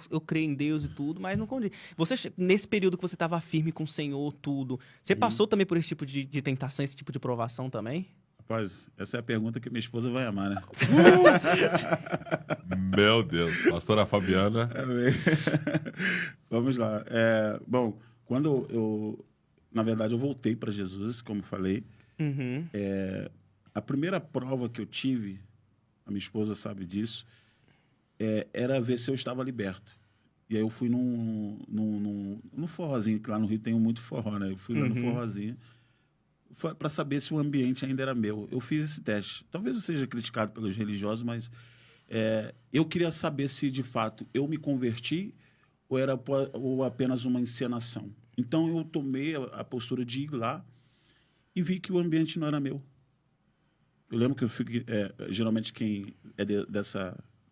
eu creio em Deus e tudo, mas não condiz. Você, nesse período que você estava firme com o Senhor, tudo, você passou também por esse tipo de tentação, esse tipo de provação também? Rapaz, essa é a pergunta que minha esposa vai amar, né? Meu Deus. Pastora Fabiana. Vamos lá. Bom, quando na verdade, eu voltei para Jesus, como falei. Uhum. A primeira prova que eu tive, a minha esposa sabe disso, era ver se eu estava liberto. E aí eu fui num forrozinho, que lá no Rio tem muito forró, né? Eu fui lá no forrozinho para saber se o ambiente ainda era meu. Eu fiz esse teste. Talvez eu seja criticado pelos religiosos, mas eu queria saber se, de fato, eu me converti ou apenas uma encenação. Então, eu tomei a postura de ir lá e vi que o ambiente não era meu. Eu lembro que eu fico... geralmente, quem é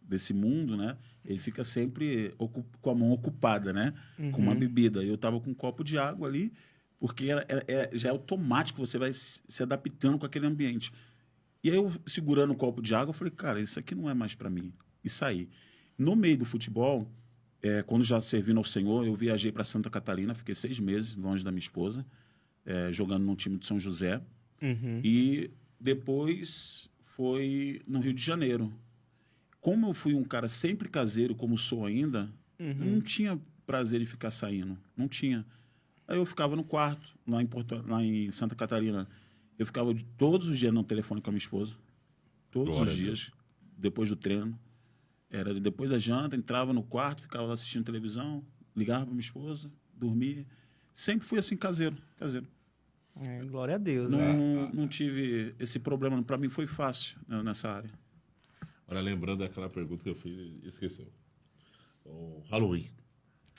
desse mundo, né? Ele fica sempre com a mão ocupada, né? Com uma bebida. Eu estava com um copo de água ali, porque já é automático, você vai se adaptando com aquele ambiente. E aí, eu segurando o copo de água, eu falei, cara, isso aqui não é mais para mim. E saí. No meio do futebol, quando já servindo ao Senhor, eu viajei para Santa Catarina, fiquei 6 meses longe da minha esposa, jogando num time de São José. E depois foi no Rio de Janeiro. Como eu fui um cara sempre caseiro, como sou ainda, eu não tinha prazer em ficar saindo. Não tinha. Aí eu ficava no quarto, lá em Santa Catarina. Eu ficava todos os dias no telefone com a minha esposa. Todos os dias, depois do treino. Era depois da janta, entrava no quarto, ficava lá assistindo televisão, ligava para minha esposa, dormia. Sempre fui assim, caseiro. Glória a Deus. Não tive esse problema. Para mim foi fácil, né, nessa área. Olha, lembrando daquela pergunta que eu fiz, esqueceu. O Halloween.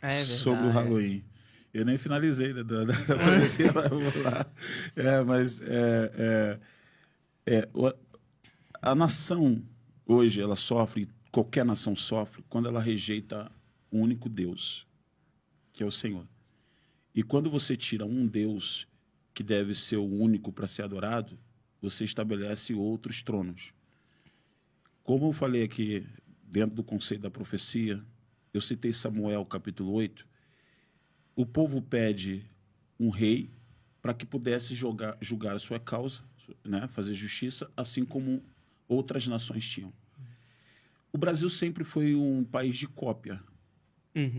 É verdade. Sobre o Halloween. Eu nem finalizei da profecia, mas vou lá. A nação, hoje, ela sofre, qualquer nação sofre, quando ela rejeita o único Deus, que é o Senhor. E quando você tira um Deus que deve ser o único para ser adorado, você estabelece outros tronos. Como eu falei aqui, dentro do conceito da profecia, eu citei Samuel, capítulo 8, o povo pede um rei para que pudesse julgar a sua causa, né, fazer justiça, assim como outras nações tinham. O Brasil sempre foi um país de cópia,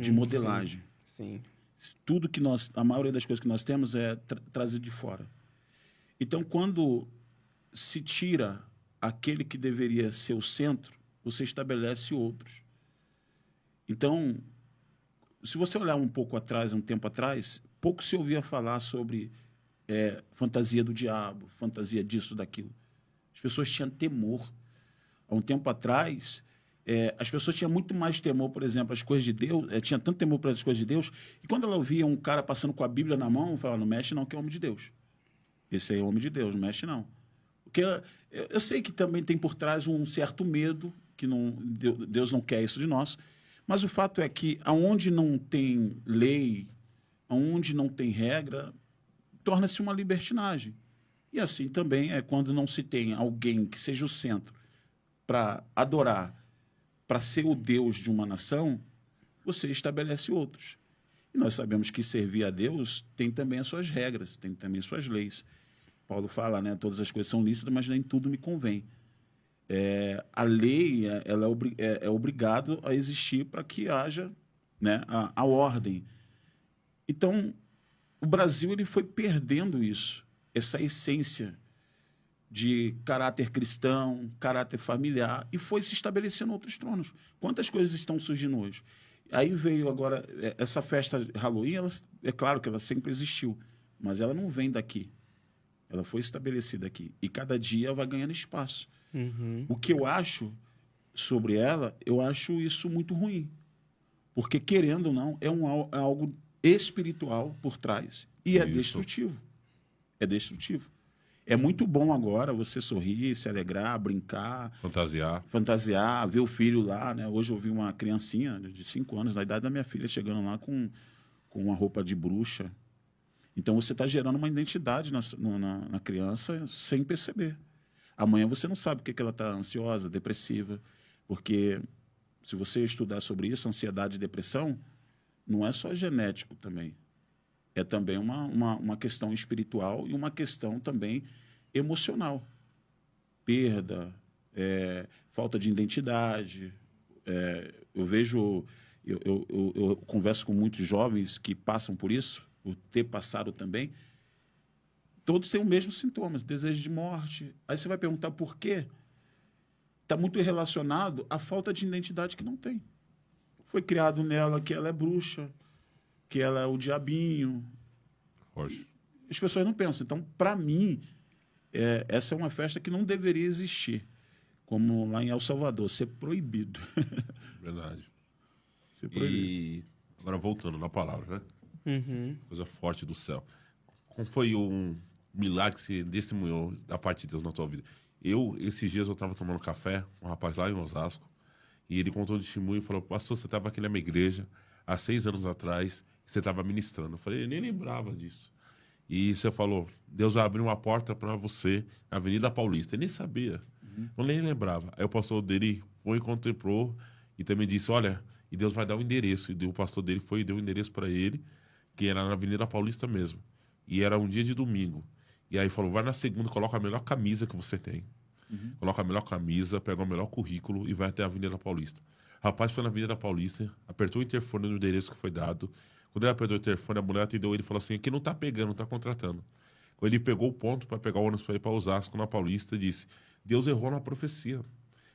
de modelagem. Sim. Tudo que a maioria das coisas que nós temos é trazido de fora. Então, quando se tira aquele que deveria ser o centro, você estabelece outros. Então, se você olhar um pouco atrás, um tempo atrás, pouco se ouvia falar sobre fantasia do diabo, fantasia disso, daquilo. As pessoas tinham temor. Há um tempo atrás, as pessoas tinham muito mais temor, por exemplo, às coisas de Deus, tinha tanto temor para as coisas de Deus, e quando ela ouvia um cara passando com a Bíblia na mão, falava, não mexe não, que é homem de Deus. Esse aí é homem de Deus, não mexe não. Porque eu sei que também tem por trás um certo medo, que Deus não quer isso de nós, mas o fato é que aonde não tem lei, aonde não tem regra, torna-se uma libertinagem. E assim também é quando não se tem alguém que seja o centro para adorar, para ser o Deus de uma nação, você estabelece outros. E nós sabemos que servir a Deus tem também as suas regras, tem também as suas leis. Paulo fala, né, todas as coisas são lícitas, mas nem tudo me convém. A lei ela é obrigado a existir para que haja, né, a ordem. Então, o Brasil ele foi perdendo isso, essa essência de caráter cristão, caráter familiar, e foi se estabelecendo outros tronos. Quantas coisas estão surgindo hoje? Aí veio agora essa festa Halloween, é claro que ela sempre existiu, mas ela não vem daqui. Ela foi estabelecida aqui. E cada dia vai ganhando espaço. O que eu acho sobre ela, eu acho isso muito ruim. Porque, querendo ou não, é algo espiritual por trás. E é destrutivo. É destrutivo. É muito bom agora você sorrir, se alegrar, brincar. Fantasiar, ver o filho lá, né? Hoje eu vi uma criancinha de 5 anos, na idade da minha filha, chegando lá com uma roupa de bruxa. Então, você está gerando uma identidade na criança sem perceber. Amanhã você não sabe o que ela está ansiosa, depressiva. Porque, se você estudar sobre isso, ansiedade e depressão, não é só genético também. É também uma questão espiritual e uma questão também emocional. Perda, falta de identidade. Eu vejo... Eu converso com muitos jovens que passam por isso, por ter passado também. Todos têm o mesmo sintoma, desejo de morte. Aí você vai perguntar por quê? Está muito relacionado à falta de identidade que não tem. Foi criado nela que ela é bruxa, que ela é o diabinho. Hoje. As pessoas não pensam. Então, para mim, essa é uma festa que não deveria existir. Como lá em El Salvador, ser proibido. Verdade. Ser proibido. E agora voltando na palavra, né? Coisa forte do céu. Como foi um milagre que você testemunhou da parte de Deus na tua vida? Esses dias eu estava tomando café com um rapaz lá em Osasco, e ele contou um testemunho e falou: pastor, você estava aqui na minha igreja há 6 anos atrás, você estava ministrando. Eu falei: eu nem lembrava disso. E você falou: Deus vai abrir uma porta para você na Avenida Paulista. Eu nem sabia, eu nem lembrava. Aí o pastor dele foi e contemplou e também disse: olha, e Deus vai dar o endereço. E o pastor dele foi e deu o endereço para ele, que era na Avenida Paulista mesmo. E era um dia de domingo. E aí falou: vai na segunda, coloca a melhor camisa que você tem. Coloca a melhor camisa, pega o melhor currículo e vai até a Avenida Paulista. O rapaz foi na Avenida Paulista, apertou o interfone no endereço que foi dado. Quando ele apertou o interfone, a mulher atendeu ele e falou assim: aqui não tá pegando, não tá contratando. Quando ele pegou o ponto para pegar o ônibus para ir para Osasco, na Paulista, disse: Deus errou na profecia.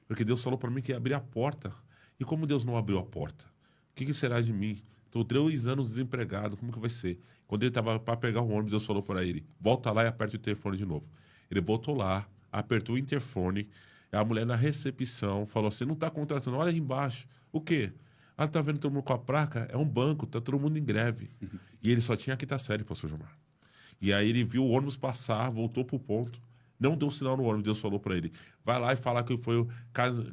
Porque Deus falou para mim que ia abrir a porta. E como Deus não abriu a porta? O que será de mim? Estou 3 anos desempregado, como que vai ser? Quando ele estava para pegar o ônibus, Deus falou para ele: volta lá e aperta o interfone de novo. Ele voltou lá, apertou o interfone, a mulher na recepção falou assim: não está contratando, olha aí embaixo. O quê? Ah, tá vendo todo mundo com a placa? É um banco, tá todo mundo em greve. E ele só tinha a quinta série, pastor Gilmar. E aí ele viu o ônibus passar, voltou pro ponto, não deu sinal no ônibus. Deus falou para ele: vai lá e fala que foi o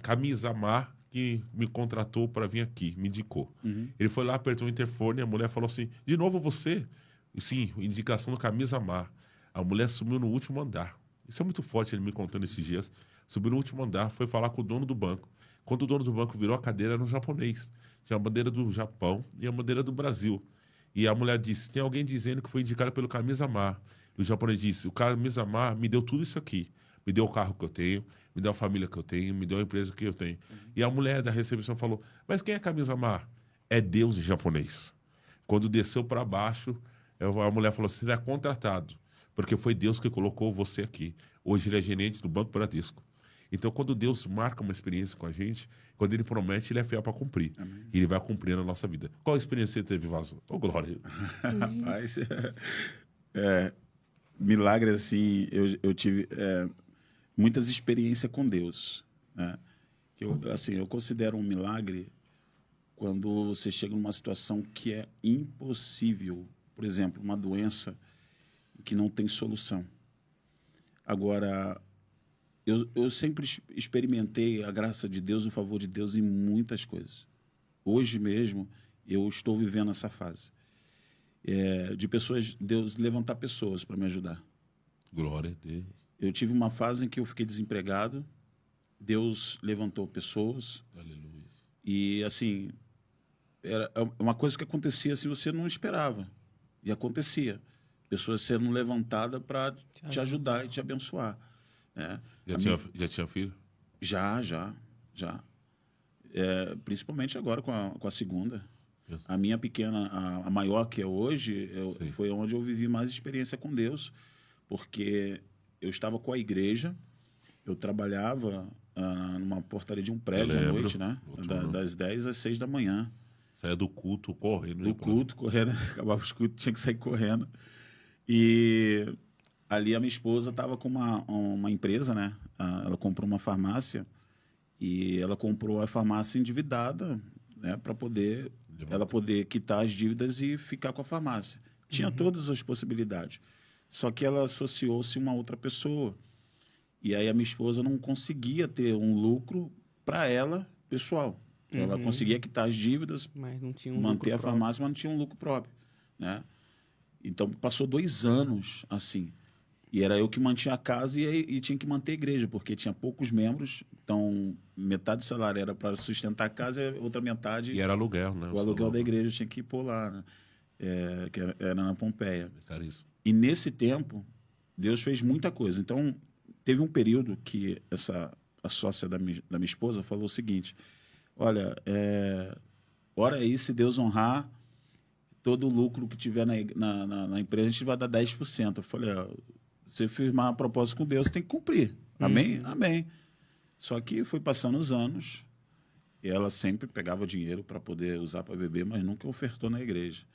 Camisa Mar que me contratou para vir aqui, me indicou. Ele foi lá, apertou o interfone, a mulher falou assim: de novo você? E sim, indicação do Camisa Mar. A mulher sumiu no último andar. Isso é muito forte, ele me contando esses dias. Subiu no último andar, foi falar com o dono do banco. Quando o dono do banco virou a cadeira, era um japonês. Tinha a bandeira do Japão e a bandeira do Brasil. E a mulher disse: tem alguém dizendo que foi indicado pelo Camisa Mar. E o japonês disse: o Camisa Mar me deu tudo isso aqui. Me deu o carro que eu tenho, me deu a família que eu tenho, me deu a empresa que eu tenho. E a mulher da recepção falou: mas quem é Camisa Mar? É Deus em japonês. Quando desceu para baixo, a mulher falou: você é contratado, porque foi Deus que colocou você aqui. Hoje ele é gerente do Banco Bradesco. Então, quando Deus marca uma experiência com a gente, quando Ele promete, Ele é fiel para cumprir. Amém. E Ele vai cumprir na nossa vida. Qual a experiência você teve, Vaso? Ô, glória! Rapaz, milagre assim, eu tive muitas experiências com Deus. Né? Eu considero um milagre quando você chega numa situação que é impossível. Por exemplo, uma doença que não tem solução. Agora, eu sempre experimentei a graça de Deus, o favor de Deus em muitas coisas. Hoje mesmo, eu estou vivendo essa fase. De pessoas, Deus levantar pessoas para me ajudar. Glória a Deus. Eu tive uma fase em que eu fiquei desempregado. Deus levantou pessoas. Aleluia. E, assim, era uma coisa que acontecia assim, você não esperava. E acontecia. Pessoas sendo levantadas para te ajudar e te abençoar. Né? Já tinha filho? Já. Principalmente agora com a segunda. Isso. A minha pequena, a maior que é hoje, foi onde eu vivi mais experiência com Deus. Porque eu estava com a igreja, eu trabalhava numa portaria de um prédio à noite, né? Das 10 às 6 da manhã. Saia do culto correndo. Do culto, correndo. Acabava os cultos, tinha que sair correndo. E ali a minha esposa estava com uma empresa, né? Ela comprou uma farmácia e ela comprou a farmácia endividada, né? Para ela poder quitar as dívidas e ficar com a farmácia. Tinha todas as possibilidades. Só que ela associou-se a uma outra pessoa. E aí a minha esposa não conseguia ter um lucro para ela, pessoal. Ela conseguia quitar as dívidas, mas não tinha manter a farmácia, mas não tinha um lucro próprio, né? Então, passou 2 anos assim. E era eu que mantinha a casa e tinha que manter a igreja, porque tinha poucos membros. Então, metade do salário era para sustentar a casa e outra metade... E era aluguel, né? O aluguel da igreja tinha que ir por lá, né? Que era na Pompeia. Era isso. E nesse tempo, Deus fez muita coisa. Então, teve um período que a sócia da minha esposa falou o seguinte: olha, ora aí, se Deus honrar, todo o lucro que tiver na empresa, a gente vai dar 10%. Eu falei: você firmar a propósito com Deus, tem que cumprir. Amém? Amém. Só que foi passando os anos e ela sempre pegava dinheiro para poder usar para beber, mas nunca ofertou na igreja.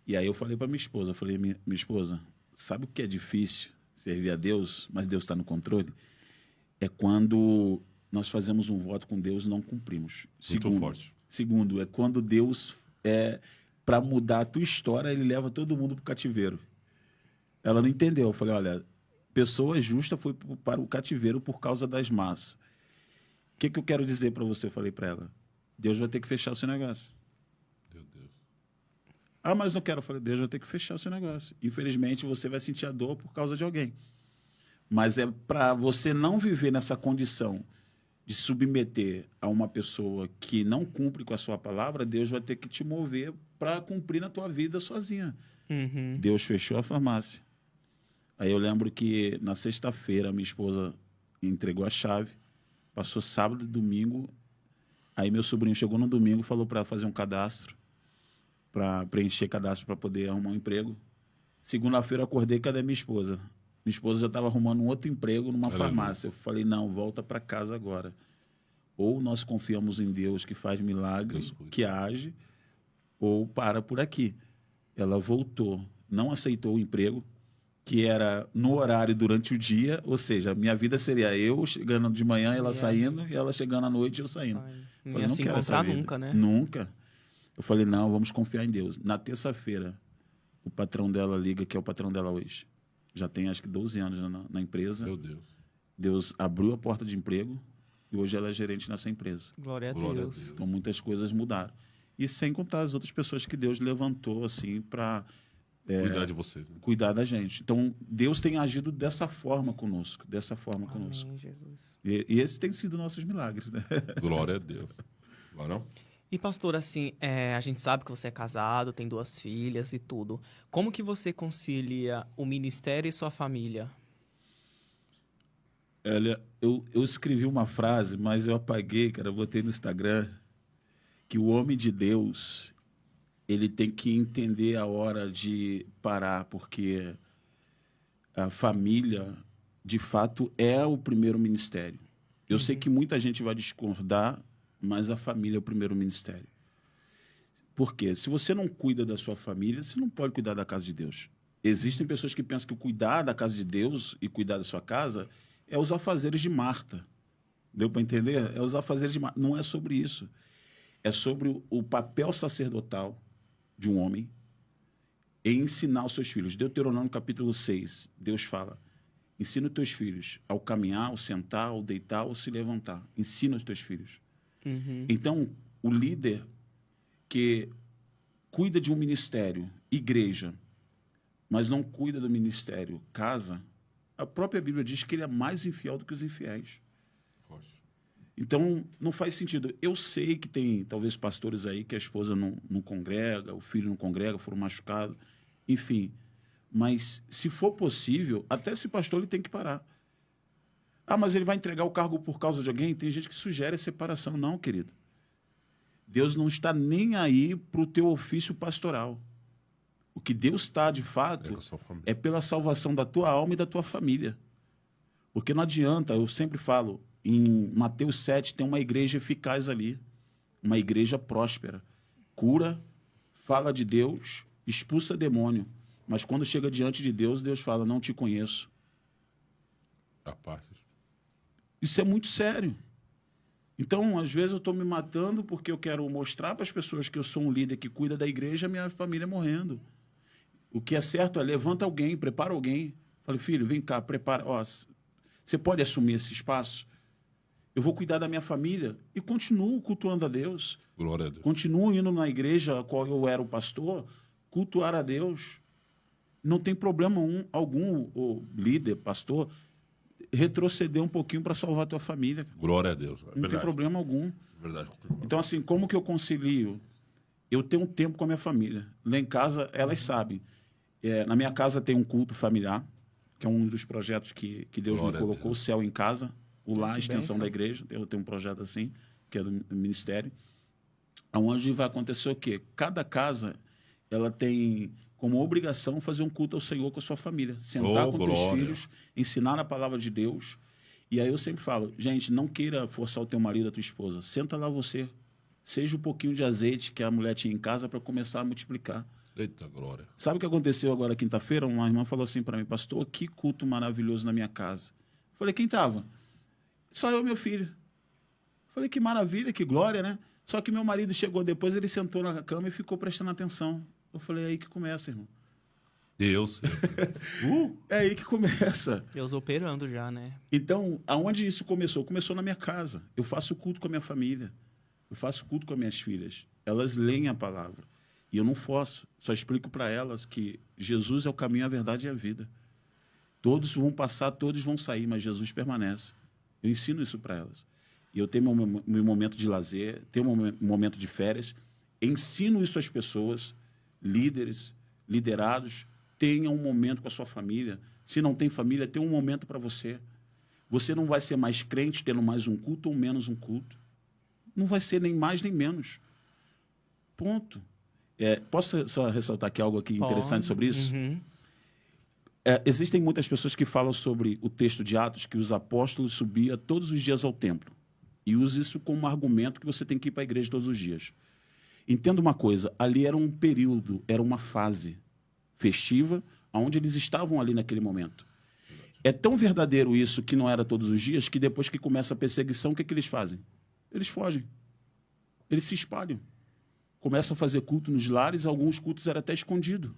E aí eu falei para minha esposa, minha esposa, sabe o que é difícil servir a Deus, mas Deus está no controle? É quando nós fazemos um voto com Deus e não cumprimos. Muito forte. Segundo, é quando Deus para mudar a tua história, ele leva todo mundo para o cativeiro. Ela não entendeu. Eu falei, olha, pessoa justa foi para o cativeiro por causa das massas. O que eu quero dizer para você? Eu falei para ela, Deus vai ter que fechar o seu negócio. Meu Deus. Ah, mas não quero. Eu falei, Deus vai ter que fechar o seu negócio. Infelizmente, você vai sentir a dor por causa de alguém. Mas é para você não viver nessa condição de submeter a uma pessoa que não cumpre com a sua palavra, Deus vai ter que te mover para cumprir na tua vida sozinha. Uhum. Deus fechou a farmácia. Aí eu lembro que na sexta-feira minha esposa entregou a chave, passou sábado e domingo. Aí meu sobrinho chegou no domingo e falou para fazer um cadastro, para preencher cadastro para poder arrumar um emprego. Segunda-feira eu acordei, cadê minha esposa? Minha esposa já estava arrumando um outro emprego numa farmácia. Eu falei, não, volta para casa agora. Ou nós confiamos em Deus que faz milagres, que age, ou para por aqui. Ela voltou, não aceitou o emprego, que era no horário durante o dia, ou seja, a minha vida seria eu chegando de manhã, ela saindo, e ela chegando à noite, eu saindo. Não Falei, ia não se quero essa encontrar vida. nunca, né? Nunca. Eu falei, não, vamos confiar em Deus. Na terça-feira, o patrão dela liga, que é o patrão dela hoje. Já tem acho que 12 anos na empresa. Meu Deus. Deus abriu a porta de emprego e hoje ela é gerente nessa empresa. Glória a Glória a Deus. Deus. Então muitas coisas mudaram. E sem contar as outras pessoas que Deus levantou assim para Cuidar de vocês. Né? cuidar da gente. Então Deus tem agido dessa forma conosco, dessa forma conosco. Amém, Jesus. E esses têm sido nossos milagres, né? Glória a Deus. Varão? E, pastor, assim, a gente sabe que você é casado, tem 2 filhas e tudo. Como que você concilia o ministério e sua família? Olha, eu escrevi uma frase, mas eu apaguei, cara, eu botei no Instagram, que o homem de Deus, ele tem que entender a hora de parar, porque a família, de fato, é o primeiro ministério. Eu sei que muita gente vai discordar, mas a família é o primeiro ministério. Por quê? Se você não cuida da sua família, você não pode cuidar da casa de Deus. Existem pessoas que pensam que o cuidar da casa de Deus e cuidar da sua casa é os afazeres de Marta. Deu para entender? É os afazeres de Marta. Não é sobre isso. É sobre o papel sacerdotal de um homem em ensinar os seus filhos. Deuteronômio capítulo 6, Deus fala, ensina os teus filhos ao caminhar, ao sentar, ao deitar, ao se levantar. Ensina os teus filhos. Uhum. Então, o líder que cuida de um ministério, igreja, mas não cuida do ministério, casa, a própria Bíblia diz que ele é mais infiel do que os infiéis. Poxa. Então, não faz sentido. Eu sei que tem, talvez, pastores aí que a esposa não congrega, o filho não congrega, foram machucados, enfim. Mas, se for possível, até esse pastor ele tem que parar. Ah, mas ele vai entregar o cargo por causa de alguém? Tem gente que sugere a separação. Não, querido. Deus não está nem aí para o teu ofício pastoral. O que Deus está, de fato, é pela salvação da tua alma e da tua família. Porque não adianta, eu sempre falo, em Mateus 7 tem uma igreja eficaz ali, uma igreja próspera. Cura, fala de Deus, expulsa demônio. Mas quando chega diante de Deus, Deus fala, não te conheço. A parte. Isso é muito sério. Então, às vezes, eu estou me matando porque eu quero mostrar para as pessoas que eu sou um líder que cuida da igreja e a minha família morrendo. O que é certo é levanta alguém, prepara alguém. Fala, filho, vem cá, prepara. Ó, você pode assumir esse espaço? Eu vou cuidar da minha família e continuo cultuando a Deus. Glória a Deus. Continuo indo na igreja a qual eu era o pastor, cultuar a Deus. Não tem problema algum, o líder, pastor, retroceder um pouquinho para salvar a tua família. Glória a Deus. É Não verdade. tem problema algum. Verdade. Então, assim, como que eu concilio? Eu tenho um tempo com a minha família. Lá em casa, elas sabem. Na minha casa tem um culto familiar, que é um dos projetos que Deus Glória me colocou, a Deus. o Céu em Casa, o Lar, a Que extensão bênção. da igreja. Eu tenho um projeto assim, que é do ministério. Onde vai acontecer o quê? Cada casa, ela tem como obrigação fazer um culto ao Senhor com a sua família. Sentar Oh, com teus glória. filhos, ensinar a palavra de Deus. E aí eu sempre falo, gente, não queira forçar o teu marido, a tua esposa. Senta lá você. Seja um pouquinho de azeite que a mulher tinha em casa para começar a multiplicar. Eita glória. Sabe o que aconteceu agora quinta-feira? Uma irmã falou assim para mim, pastor, que culto maravilhoso na minha casa. Eu falei, quem estava? Só eu e meu filho. Eu Falei, que maravilha, que glória, né? Só que meu marido chegou depois, ele sentou na cama e ficou prestando atenção. Eu falei, é aí que começa, irmão. Deus. É aí que começa. Deus operando já, né? Então, aonde isso começou? Começou na minha casa. Eu faço culto com a minha família. Eu faço culto com as minhas filhas. Elas leem a palavra. E eu não forço. Só explico para elas que Jesus é o caminho, a verdade e a vida. Todos vão passar, todos vão sair, mas Jesus permanece. Eu ensino isso para elas. E eu tenho meu momento de lazer, tenho um momento de férias. Ensino isso às pessoas, líderes, liderados. Tenha um momento com a sua família. Se não tem família, tenha um momento para você. Você não vai ser mais crente tendo mais um culto ou menos um culto. Não vai ser nem mais nem menos. Ponto. Posso só ressaltar aqui algo aqui interessante sobre isso? Uhum. Existem muitas pessoas que falam sobre o texto de Atos, que os apóstolos subiam todos os dias ao templo. E usam isso como argumento que você tem que ir para a igreja todos os dias. Entenda uma coisa, ali era um período, era uma fase festiva, onde eles estavam ali naquele momento. É tão verdadeiro isso que não era todos os dias, que depois que começa a perseguição, o que eles fazem? Eles fogem. Eles se espalham. Começam a fazer culto nos lares, alguns cultos eram até escondidos.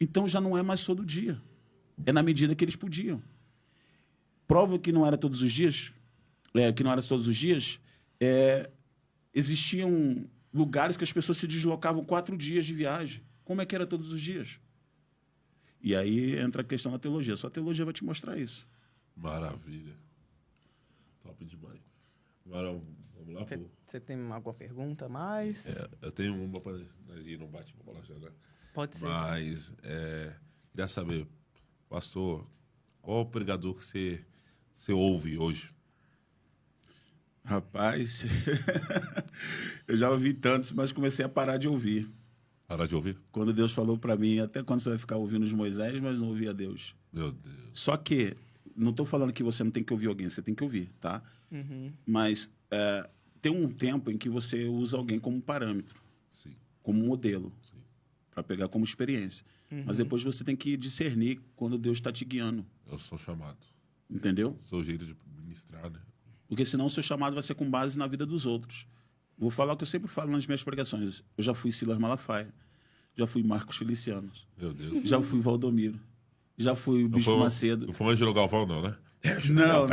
Então já não é mais todo dia. É na medida que eles podiam. Prova que não era todos os dias, existiam lugares que as pessoas se deslocavam 4 dias de viagem. Como é que era todos os dias? E aí entra a questão da teologia. Só a teologia vai te mostrar isso. Maravilha. Top demais. Agora, vamos lá, pô. Você tem alguma pergunta a mais? Eu tenho uma para nós ir no bate-bola já, né? Pode ser. Mas, queria saber, pastor, qual o pregador que você ouve hoje? Rapaz, eu já ouvi tantos, mas comecei a parar de ouvir. Parar de ouvir? Quando Deus falou para mim, até quando você vai ficar ouvindo os Moisés, mas não ouvia Deus. Meu Deus. Só que, não estou falando que você não tem que ouvir alguém, você tem que ouvir, tá? Mas tem um tempo em que você usa alguém como parâmetro, Sim. como modelo, para pegar como experiência. Mas depois você tem que discernir quando Deus está te guiando, Eu sou chamado. entendeu? Sou o jeito de ministrar, né? Porque senão o seu chamado vai ser com base na vida dos outros. Vou falar o que eu sempre falo nas minhas pregações. Eu já fui Silas Malafaia, já fui Marcos Felicianos, Meu Deus. já fui Valdomiro, já fui o Bispo Macedo. Não foi o Ângelo Galvão, não, né? Não,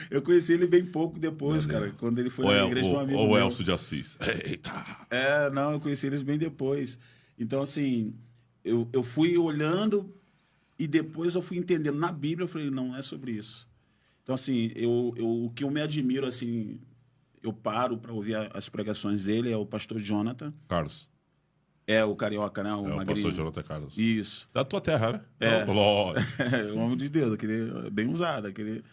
eu conheci ele bem pouco depois, Meu cara, Deus. quando ele foi na igreja de um amigo Ou o meu. Elcio de Assis. Eita! Não, eu conheci eles bem depois. Então, assim, eu fui olhando e depois eu fui entendendo. Na Bíblia, eu falei, não é sobre isso. Então, assim, o que eu me admiro, assim, eu paro para ouvir as pregações dele, é o pastor Jonathan. Carlos. É o carioca, né? O magrinho. pastor Jonathan Carlos. Isso. Da tua terra, né? É. Lógico. O homem de Deus, aquele bem usado, aquele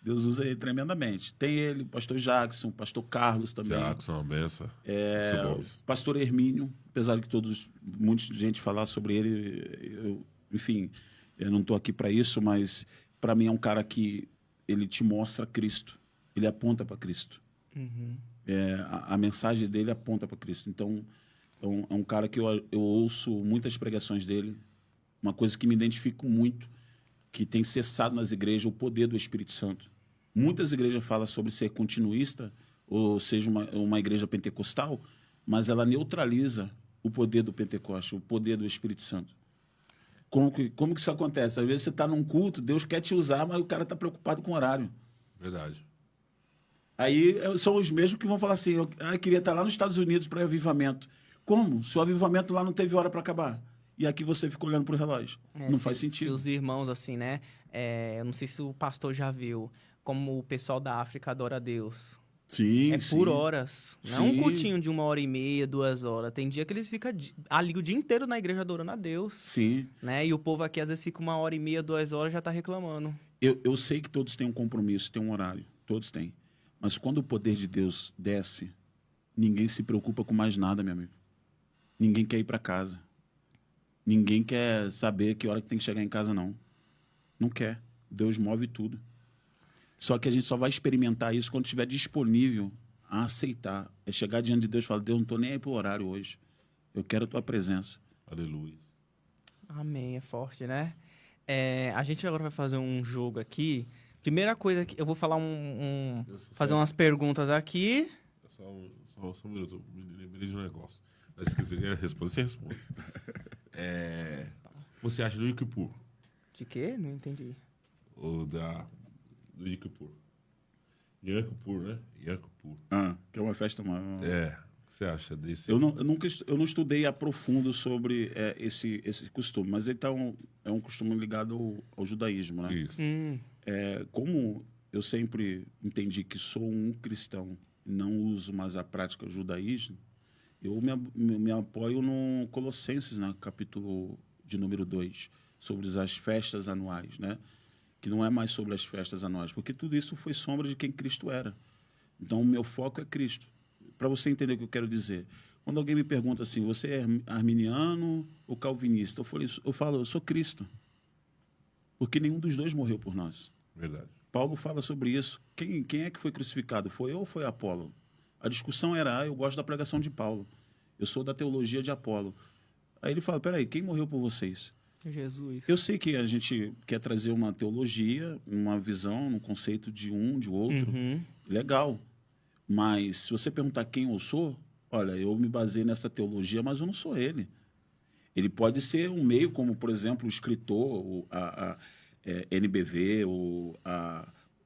Deus usa ele tremendamente. Tem ele, o pastor Jackson, o pastor Carlos também. Jackson, uma benção. Pastor Hermínio, apesar de que muita gente falar sobre ele, enfim, eu não estou aqui para isso, mas para mim é um cara que ele te mostra Cristo, ele aponta para Cristo. A mensagem dele aponta para Cristo. Então, é um cara que eu ouço muitas pregações dele, uma coisa que me identifico muito, que tem cessado nas igrejas o poder do Espírito Santo. Muitas igrejas falam sobre ser continuista, ou seja, uma igreja pentecostal, mas ela neutraliza o poder do Pentecoste, o poder do Espírito Santo. Como que isso acontece? Às vezes você está num culto, Deus quer te usar, mas o cara está preocupado com o horário. Verdade. Aí são os mesmos que vão falar assim, eu queria estar lá nos Estados Unidos para avivamento. Como? Se o avivamento lá não teve hora para acabar. E aqui você fica olhando para o relógio. Não faz sentido. Se os irmãos, assim, né? Eu não sei se o pastor já viu como o pessoal da África adora a Deus. Sim, por horas. Não é um Sim. cultinho de 1h30, 2 horas. Tem dia que eles ficam ali o dia inteiro na igreja adorando a Deus. Sim. Né? E o povo aqui, às vezes, fica 1h30, 2 horas, já tá reclamando. Eu sei que todos têm um compromisso, têm um horário. Todos têm. Mas quando o poder de Deus desce, ninguém se preocupa com mais nada, meu amigo. Ninguém quer ir para casa. Ninguém quer saber que hora que tem que chegar em casa, não. Não quer. Deus move tudo. Só que a gente só vai experimentar isso quando estiver disponível a aceitar. É chegar diante de Deus e falar, Deus, não estou nem aí para o horário hoje. Eu quero a tua presença. Aleluia. Amém, é forte, né? A gente agora vai fazer um jogo aqui Primeira coisa que eu vou falar fazer umas perguntas aqui. Só um minuto, me lembrei de um negócio. Mas se quiser responder, você responde. Você acha do Yom Kippur? De quê? Não entendi. Ou do Yom Kippur? Yom Kippur, né? Yom Kippur. Que é uma festa maior. O que você acha desse? Eu não estudei a profundo sobre esse costume, mas ele é um costume ligado ao judaísmo, né? Isso. Como eu sempre entendi que sou um cristão e não uso mais a prática judaísmo, eu me apoio no Colossenses, né, capítulo de número 2, sobre as festas anuais, né? Que não é mais sobre as festas anuais, porque tudo isso foi sombra de quem Cristo era. Então, o meu foco é Cristo. Para você entender o que eu quero dizer, quando alguém me pergunta assim, você é arminiano ou calvinista? Eu falo, eu sou Cristo. Porque nenhum dos dois morreu por nós. Verdade. Paulo fala sobre isso. Quem é que foi crucificado? Foi eu ou foi Apolo? A discussão era, eu gosto da pregação de Paulo. Eu sou da teologia de Apolo. Aí ele fala, peraí, quem morreu por vocês? Jesus. Eu sei que a gente quer trazer uma teologia, uma visão, um conceito de um, de outro. Legal. Mas se você perguntar quem eu sou, olha, eu me baseei nessa teologia, mas eu não sou ele. Ele pode ser um meio, como, por exemplo, o escritor, a NBV,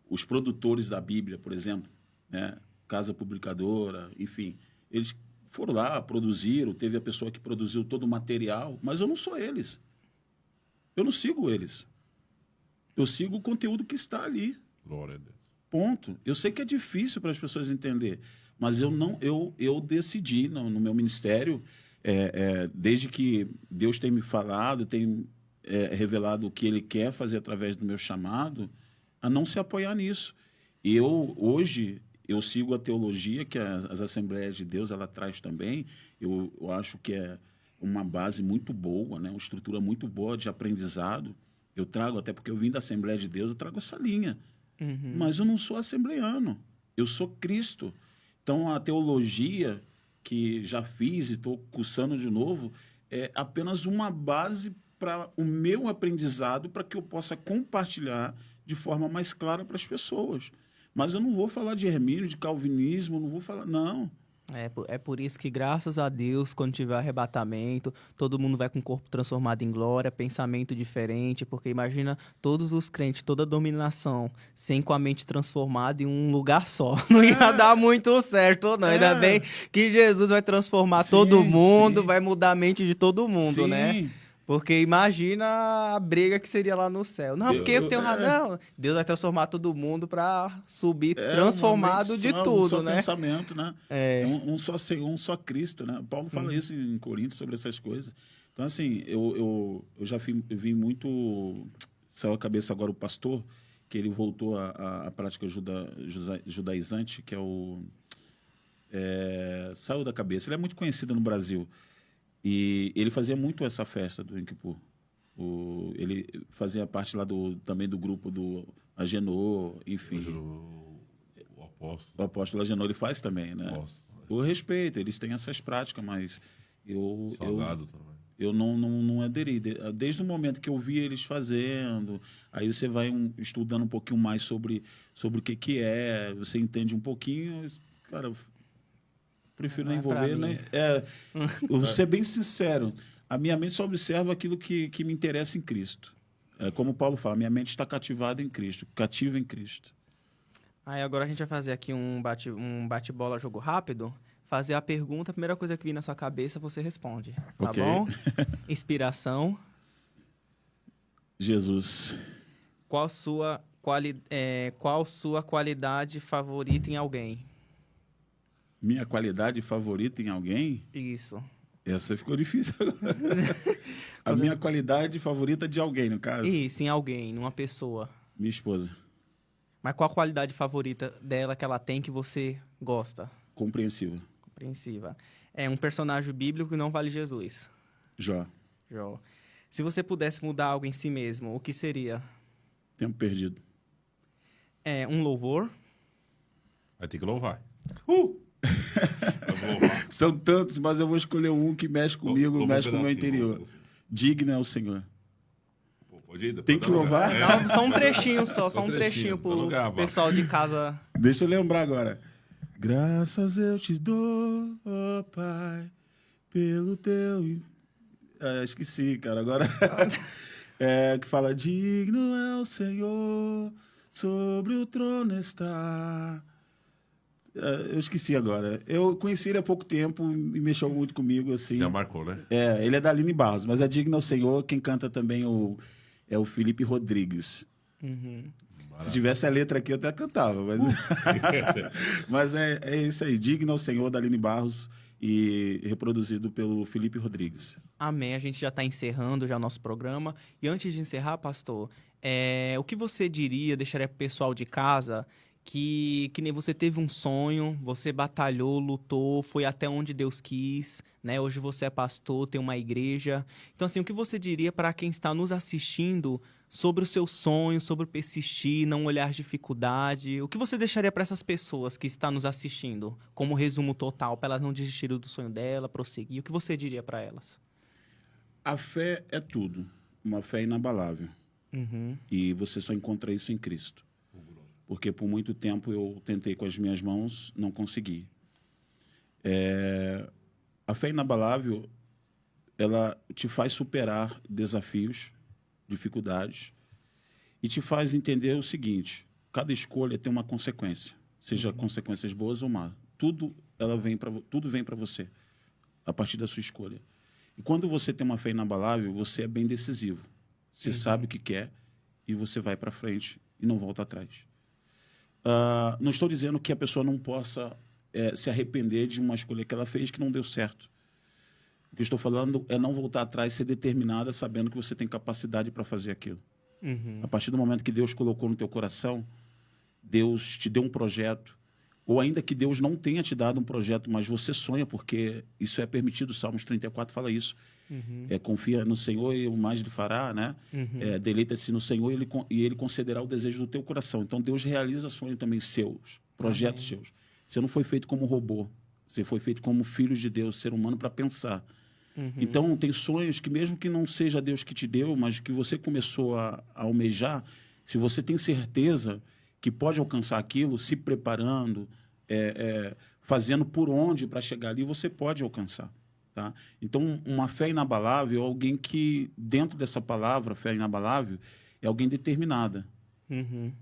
os produtores da Bíblia, por exemplo, né? Casa Publicadora, enfim. Eles foram lá, produziram, teve a pessoa que produziu todo o material, mas eu não sou eles. Eu não sigo eles. Eu sigo o conteúdo que está ali. Glória a Deus. Ponto. Eu sei que é difícil para as pessoas entender, mas eu decidi no meu ministério, desde que Deus tem me falado, tem revelado o que Ele quer fazer através do meu chamado, a não se apoiar nisso. E hoje eu sigo a teologia que as Assembleias de Deus ela traz também. Eu acho que é uma base muito boa, né? Uma estrutura muito boa de aprendizado. Eu trago, até porque eu vim da Assembleia de Deus, eu trago essa linha. Mas eu não sou assembleiano, eu sou Cristo. Então, a teologia que já fiz e estou cursando de novo é apenas uma base para o meu aprendizado, para que eu possa compartilhar de forma mais clara para as pessoas. Mas eu não vou falar de Hermínio, de calvinismo, não vou falar, não. É por isso que, graças a Deus, quando tiver arrebatamento, todo mundo vai com o corpo transformado em glória, pensamento diferente, porque imagina todos os crentes, toda a dominação, sem com a mente transformada em um lugar só. Não ia dar muito certo, não. Ainda bem que Jesus vai transformar todo mundo, vai mudar a mente de todo mundo, né? Porque imagina a briga que seria lá no céu. Não, porque eu tenho razão. Deus vai transformar todo mundo para subir transformado de tudo, um só né? Pensamento, né? Um só Cristo, né? Paulo fala isso em Coríntios sobre essas coisas. Então, assim, eu já vi muito... Saiu a cabeça agora o pastor, que ele voltou à prática judaizante, que é o... saiu da cabeça. Ele é muito conhecido no Brasil. E ele fazia muito essa festa do Yom Kippur. Ele fazia parte lá também do grupo do Agenor, enfim. O apóstolo. O apóstolo Agenor, ele faz também, né? Eu respeito, eles têm essas práticas, mas Salgado também. Eu não aderi. Desde o momento que eu vi eles fazendo, aí você vai estudando um pouquinho mais sobre o que é, você entende um pouquinho, cara... Prefiro não envolver, né? Eu vou ser bem sincero. A minha mente só observa aquilo que me interessa em Cristo. Como Paulo fala, minha mente está cativada em Cristo, cativa em Cristo. Aí agora a gente vai fazer aqui um bate-bola, jogo rápido. Fazer a pergunta, a primeira coisa que vir na sua cabeça, você responde. Tá bom? Inspiração. Jesus. Qual sua qualidade favorita em alguém? Minha qualidade favorita em alguém? Isso. Essa ficou difícil agora. A minha qualidade favorita de alguém, no caso? Isso, em alguém, numa pessoa. Minha esposa. Mas qual a qualidade favorita dela que ela tem que você gosta? Compreensiva. Compreensiva. É um personagem bíblico que não vale Jesus. Jó. Se você pudesse mudar algo em si mesmo, o que seria? Tempo perdido. Um louvor? Vai ter que louvar. São tantos, mas eu vou escolher um que mexe comigo, mexe com o meu interior. Digno é o Senhor. Tem que louvar? Não, só um trechinho só um trechinho pro pessoal pessoal de casa. Deixa eu lembrar agora. Graças eu te dou, ó Pai, pelo teu... esqueci, cara. Agora... que fala, digno é o Senhor, sobre o trono está... eu esqueci agora. Eu conheci ele há pouco tempo e mexeu muito comigo, assim. Já marcou, né? Ele é da Aline Barros, mas é digno ao Senhor. Quem canta também é o Felipe Rodrigues. Se tivesse a letra aqui, eu até cantava. Mas é isso aí. Digno ao Senhor, da Aline Barros, e reproduzido pelo Felipe Rodrigues. Amém. A gente já está encerrando já o nosso programa. E antes de encerrar, pastor, o que você diria, deixaria para o pessoal de casa... Que nem você teve um sonho, você batalhou, lutou, foi até onde Deus quis, né? Hoje você é pastor, tem uma igreja. Então, assim, o que você diria para quem está nos assistindo sobre o seu sonho, sobre persistir, não olhar dificuldade? O que você deixaria para essas pessoas que estão nos assistindo, como resumo total, para elas não desistirem do sonho dela, prosseguir? O que você diria para elas? A fé é tudo, uma fé inabalável. E você só encontra isso em Cristo. Porque por muito tempo eu tentei com as minhas mãos, não consegui. A fé inabalável, ela te faz superar desafios, dificuldades, e te faz entender o seguinte: cada escolha tem uma consequência, seja consequências boas ou más. Tudo vem para você, a partir da sua escolha. E quando você tem uma fé inabalável, você é bem decisivo. Você sabe o que quer e você vai para frente e não volta atrás. Não estou dizendo que a pessoa não possa se arrepender de uma escolha que ela fez que não deu certo. O que eu estou falando é não voltar atrás, ser determinada, sabendo que você tem capacidade para fazer aquilo. A partir do momento que Deus colocou no teu coração, Deus te deu um projeto, ou ainda que Deus não tenha te dado um projeto, mas você sonha, porque isso é permitido. Salmos 34 fala isso. Confia no Senhor e o mais lhe fará, né? Deleita-se no Senhor e ele concederá o desejo do teu coração. Então Deus realiza sonhos também seus, projetos seus. Você não foi feito como robô, você foi feito como filho de Deus, ser humano, para pensar. Então tem sonhos que, mesmo que não seja Deus que te deu, mas que você começou a almejar, se você tem certeza que pode alcançar aquilo, se preparando, fazendo por onde para chegar ali, você pode alcançar. Tá? Então, uma fé inabalável é alguém que, dentro dessa palavra, fé inabalável, é alguém determinada.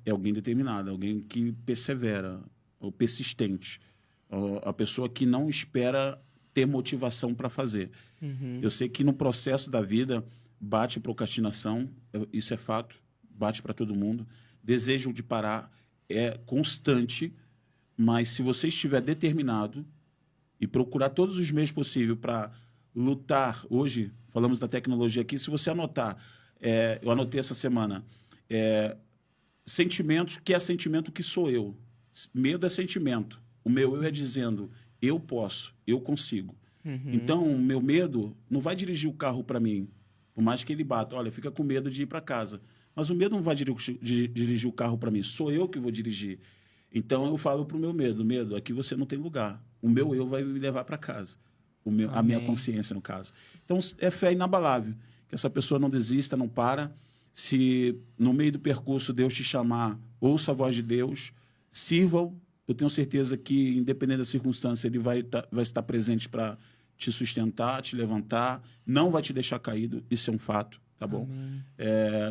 É alguém determinada, alguém que persevera, ou persistente. A pessoa que não espera ter motivação para fazer. Eu sei que no processo da vida bate procrastinação, isso é fato, bate para todo mundo. Desejo de parar é constante, mas se você estiver determinado e procurar todos os meios possíveis para lutar. Hoje, falamos da tecnologia aqui, se você anotar, eu anotei essa semana, sentimentos, que é sentimento que sou eu. Medo é sentimento. O meu eu é dizendo, eu posso, eu consigo. Então, o meu medo não vai dirigir o carro para mim, por mais que ele bata. Olha, fica com medo de ir para casa. Mas o medo não vai dirigir o carro para mim, sou eu que vou dirigir. Então, eu falo para o meu medo, aqui você não tem lugar. O meu eu vai me levar para casa. A minha consciência, no caso. Então, é fé inabalável. Que essa pessoa não desista, não para. Se no meio do percurso Deus te chamar, ouça a voz de Deus, sirvam. Eu tenho certeza que, independente da circunstância, Ele vai estar presente para te sustentar, te levantar. Não vai te deixar caído. Isso é um fato, tá bom?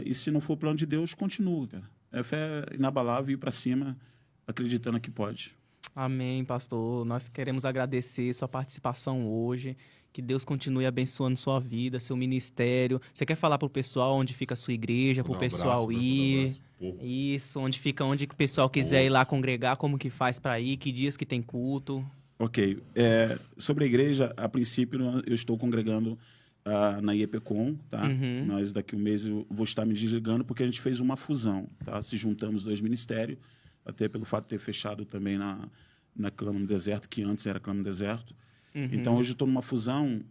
E se não for o plano de Deus, continua, cara. É fé inabalável e ir para cima, acreditando que pode. Amém, pastor. Nós queremos agradecer sua participação hoje. Que Deus continue abençoando sua vida, seu ministério. Você quer falar para o pessoal onde fica a sua igreja, para o pessoal ir? Isso, onde o pessoal quiser ir lá congregar, como que faz para ir, que dias que tem culto? Ok. Sobre a igreja, a princípio eu estou congregando na IEPCOM, tá? Mas daqui a um mês eu vou estar me desligando porque a gente fez uma fusão, tá? Se juntamos dois ministérios, até pelo fato de ter fechado também na Clama no Deserto, que antes era Clama no Deserto. Então, hoje eu estou numa fusão.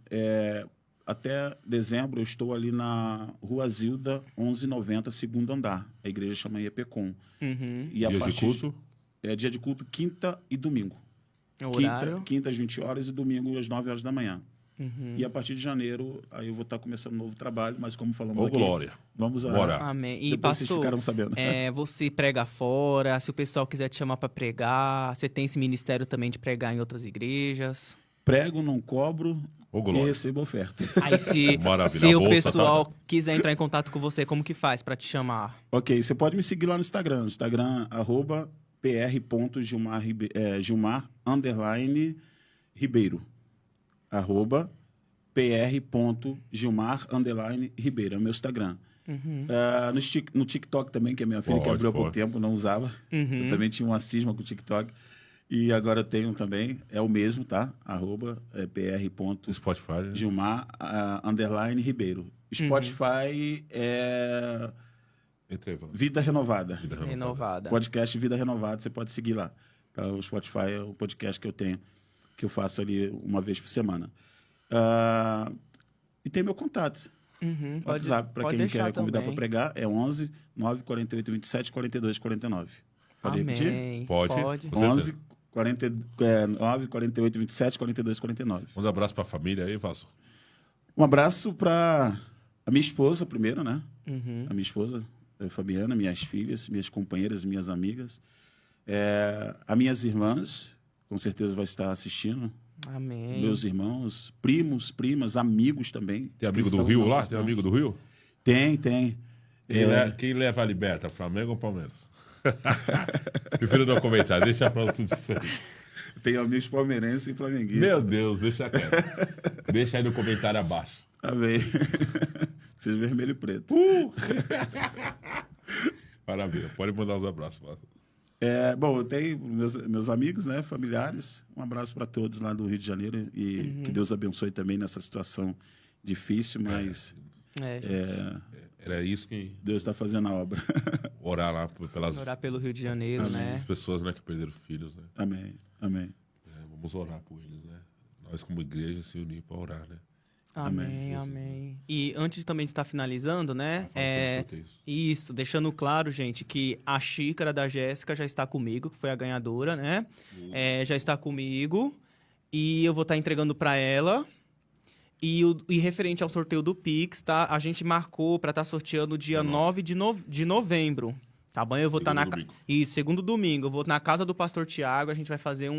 Até dezembro, eu estou ali na Rua Zilda, 1190, segundo andar. A igreja chama IEPCOM. E dia de culto? Dia de culto, quinta e domingo. Horário? Quinta às 20 horas e domingo às 9 horas da manhã. E a partir de janeiro, aí eu vou estar começando um novo trabalho, mas como falamos Ô, aqui... glória. Vamos orar. Bora. Amém. E, Depois vocês pastor, ficaram sabendo. você prega fora, se o pessoal quiser te chamar para pregar, você tem esse ministério também de pregar em outras igrejas. Prego, não cobro Ô, e glória. recebo oferta. Aí se, Maravilha. se A o bolsa pessoal tá- quiser entrar em contato com você, como que faz para te chamar? Ok, você pode me seguir lá no Instagram. @pr.gilmar Gilmar _ Ribeiro. @pr.gilmar _ Ribeiro. É o meu Instagram. No TikTok também, que é minha filha, que Pode, abriu há pouco pode. tempo, não usava. Eu também tinha uma cisma com o TikTok. E agora tenho também, é o mesmo, tá? @pr.gilmar Spotify. Né? _ Ribeiro. Spotify é Entra aí, Valão. Vida Renovada. Vida renovada. Renovada. Podcast Vida Renovada, você pode seguir lá. Tá? O Spotify é o podcast que eu tenho, que eu faço ali uma vez por semana. E tem meu contato. WhatsApp, para pode quem deixar quer convidar também. para pregar, é 11 948 27 42 49. Pode repetir? Amém. Pode. Com certeza. 11 9 48 27 42 49. Um abraço pra família aí, Vaso. Um abraço para a minha esposa primeiro, né? Uhum. A minha esposa, Fabiana, minhas filhas, minhas companheiras, minhas amigas. As minhas irmãs, com certeza vai estar assistindo. Amém. Meus irmãos, primos, primas, amigos também. Tem amigo do cristãos, Rio não lá? cristãos. Tem amigo do Rio? Tem. Quem leva a liberta, Flamengo ou Palmeiras? Prefiro não comentar, deixa pra tudo isso aí. Tem amigos palmeirenses e flamenguistas. Meu Deus, deixa quieto. Deixa aí no comentário abaixo. Amém. Vocês vermelho e preto. Maravilha, pode mandar os abraços, Vaso. Bom, eu tenho meus amigos, né, familiares. Um abraço para todos lá do Rio de Janeiro e que Deus abençoe também nessa situação difícil, mas Era isso que Deus está fazendo a obra. orar lá pelas Orar pelo Rio de Janeiro, né? as pessoas, né, que perderam filhos, né? Amém. Vamos orar por eles, né? Nós como igreja se unir para orar, né? Amém, amém. E antes também de estar finalizando, né? Fala sobre sorteios. Isso, deixando claro, gente, que a xícara da Jéssica já está comigo, que foi a ganhadora, né? Já está comigo. E eu vou estar entregando para ela. E referente ao sorteio do Pix, tá? A gente marcou para estar sorteando dia 9 de novembro. Tá bom? Eu vou estar segundo domingo. Eu vou na casa do pastor Tiago, a gente vai fazer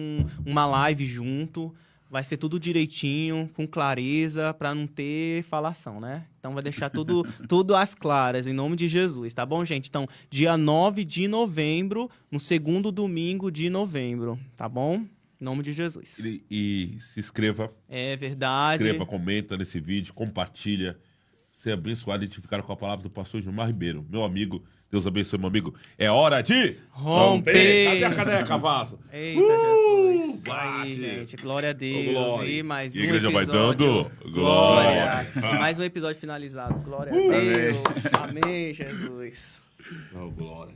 uma live junto. Vai ser tudo direitinho, com clareza, para não ter falação, né? Então vai deixar tudo às claras, em nome de Jesus, tá bom, gente? Então, dia 9 de novembro, no segundo domingo de novembro, tá bom? Em nome de Jesus. E se inscreva. É verdade. Inscreva, comenta nesse vídeo, compartilha. Ser abençoado e identificado com a palavra do pastor Gilmar Ribeiro. Meu amigo, Deus abençoe, meu amigo. É hora de romper. Cadê a caneca, Vaso? Eita, Jesus. bate. Aí, gente. Glória a Deus. glória. E mais E um a igreja vai episódio. dando glória. Mais um episódio finalizado. Glória a Deus. Amém, Jesus. Oh, glória.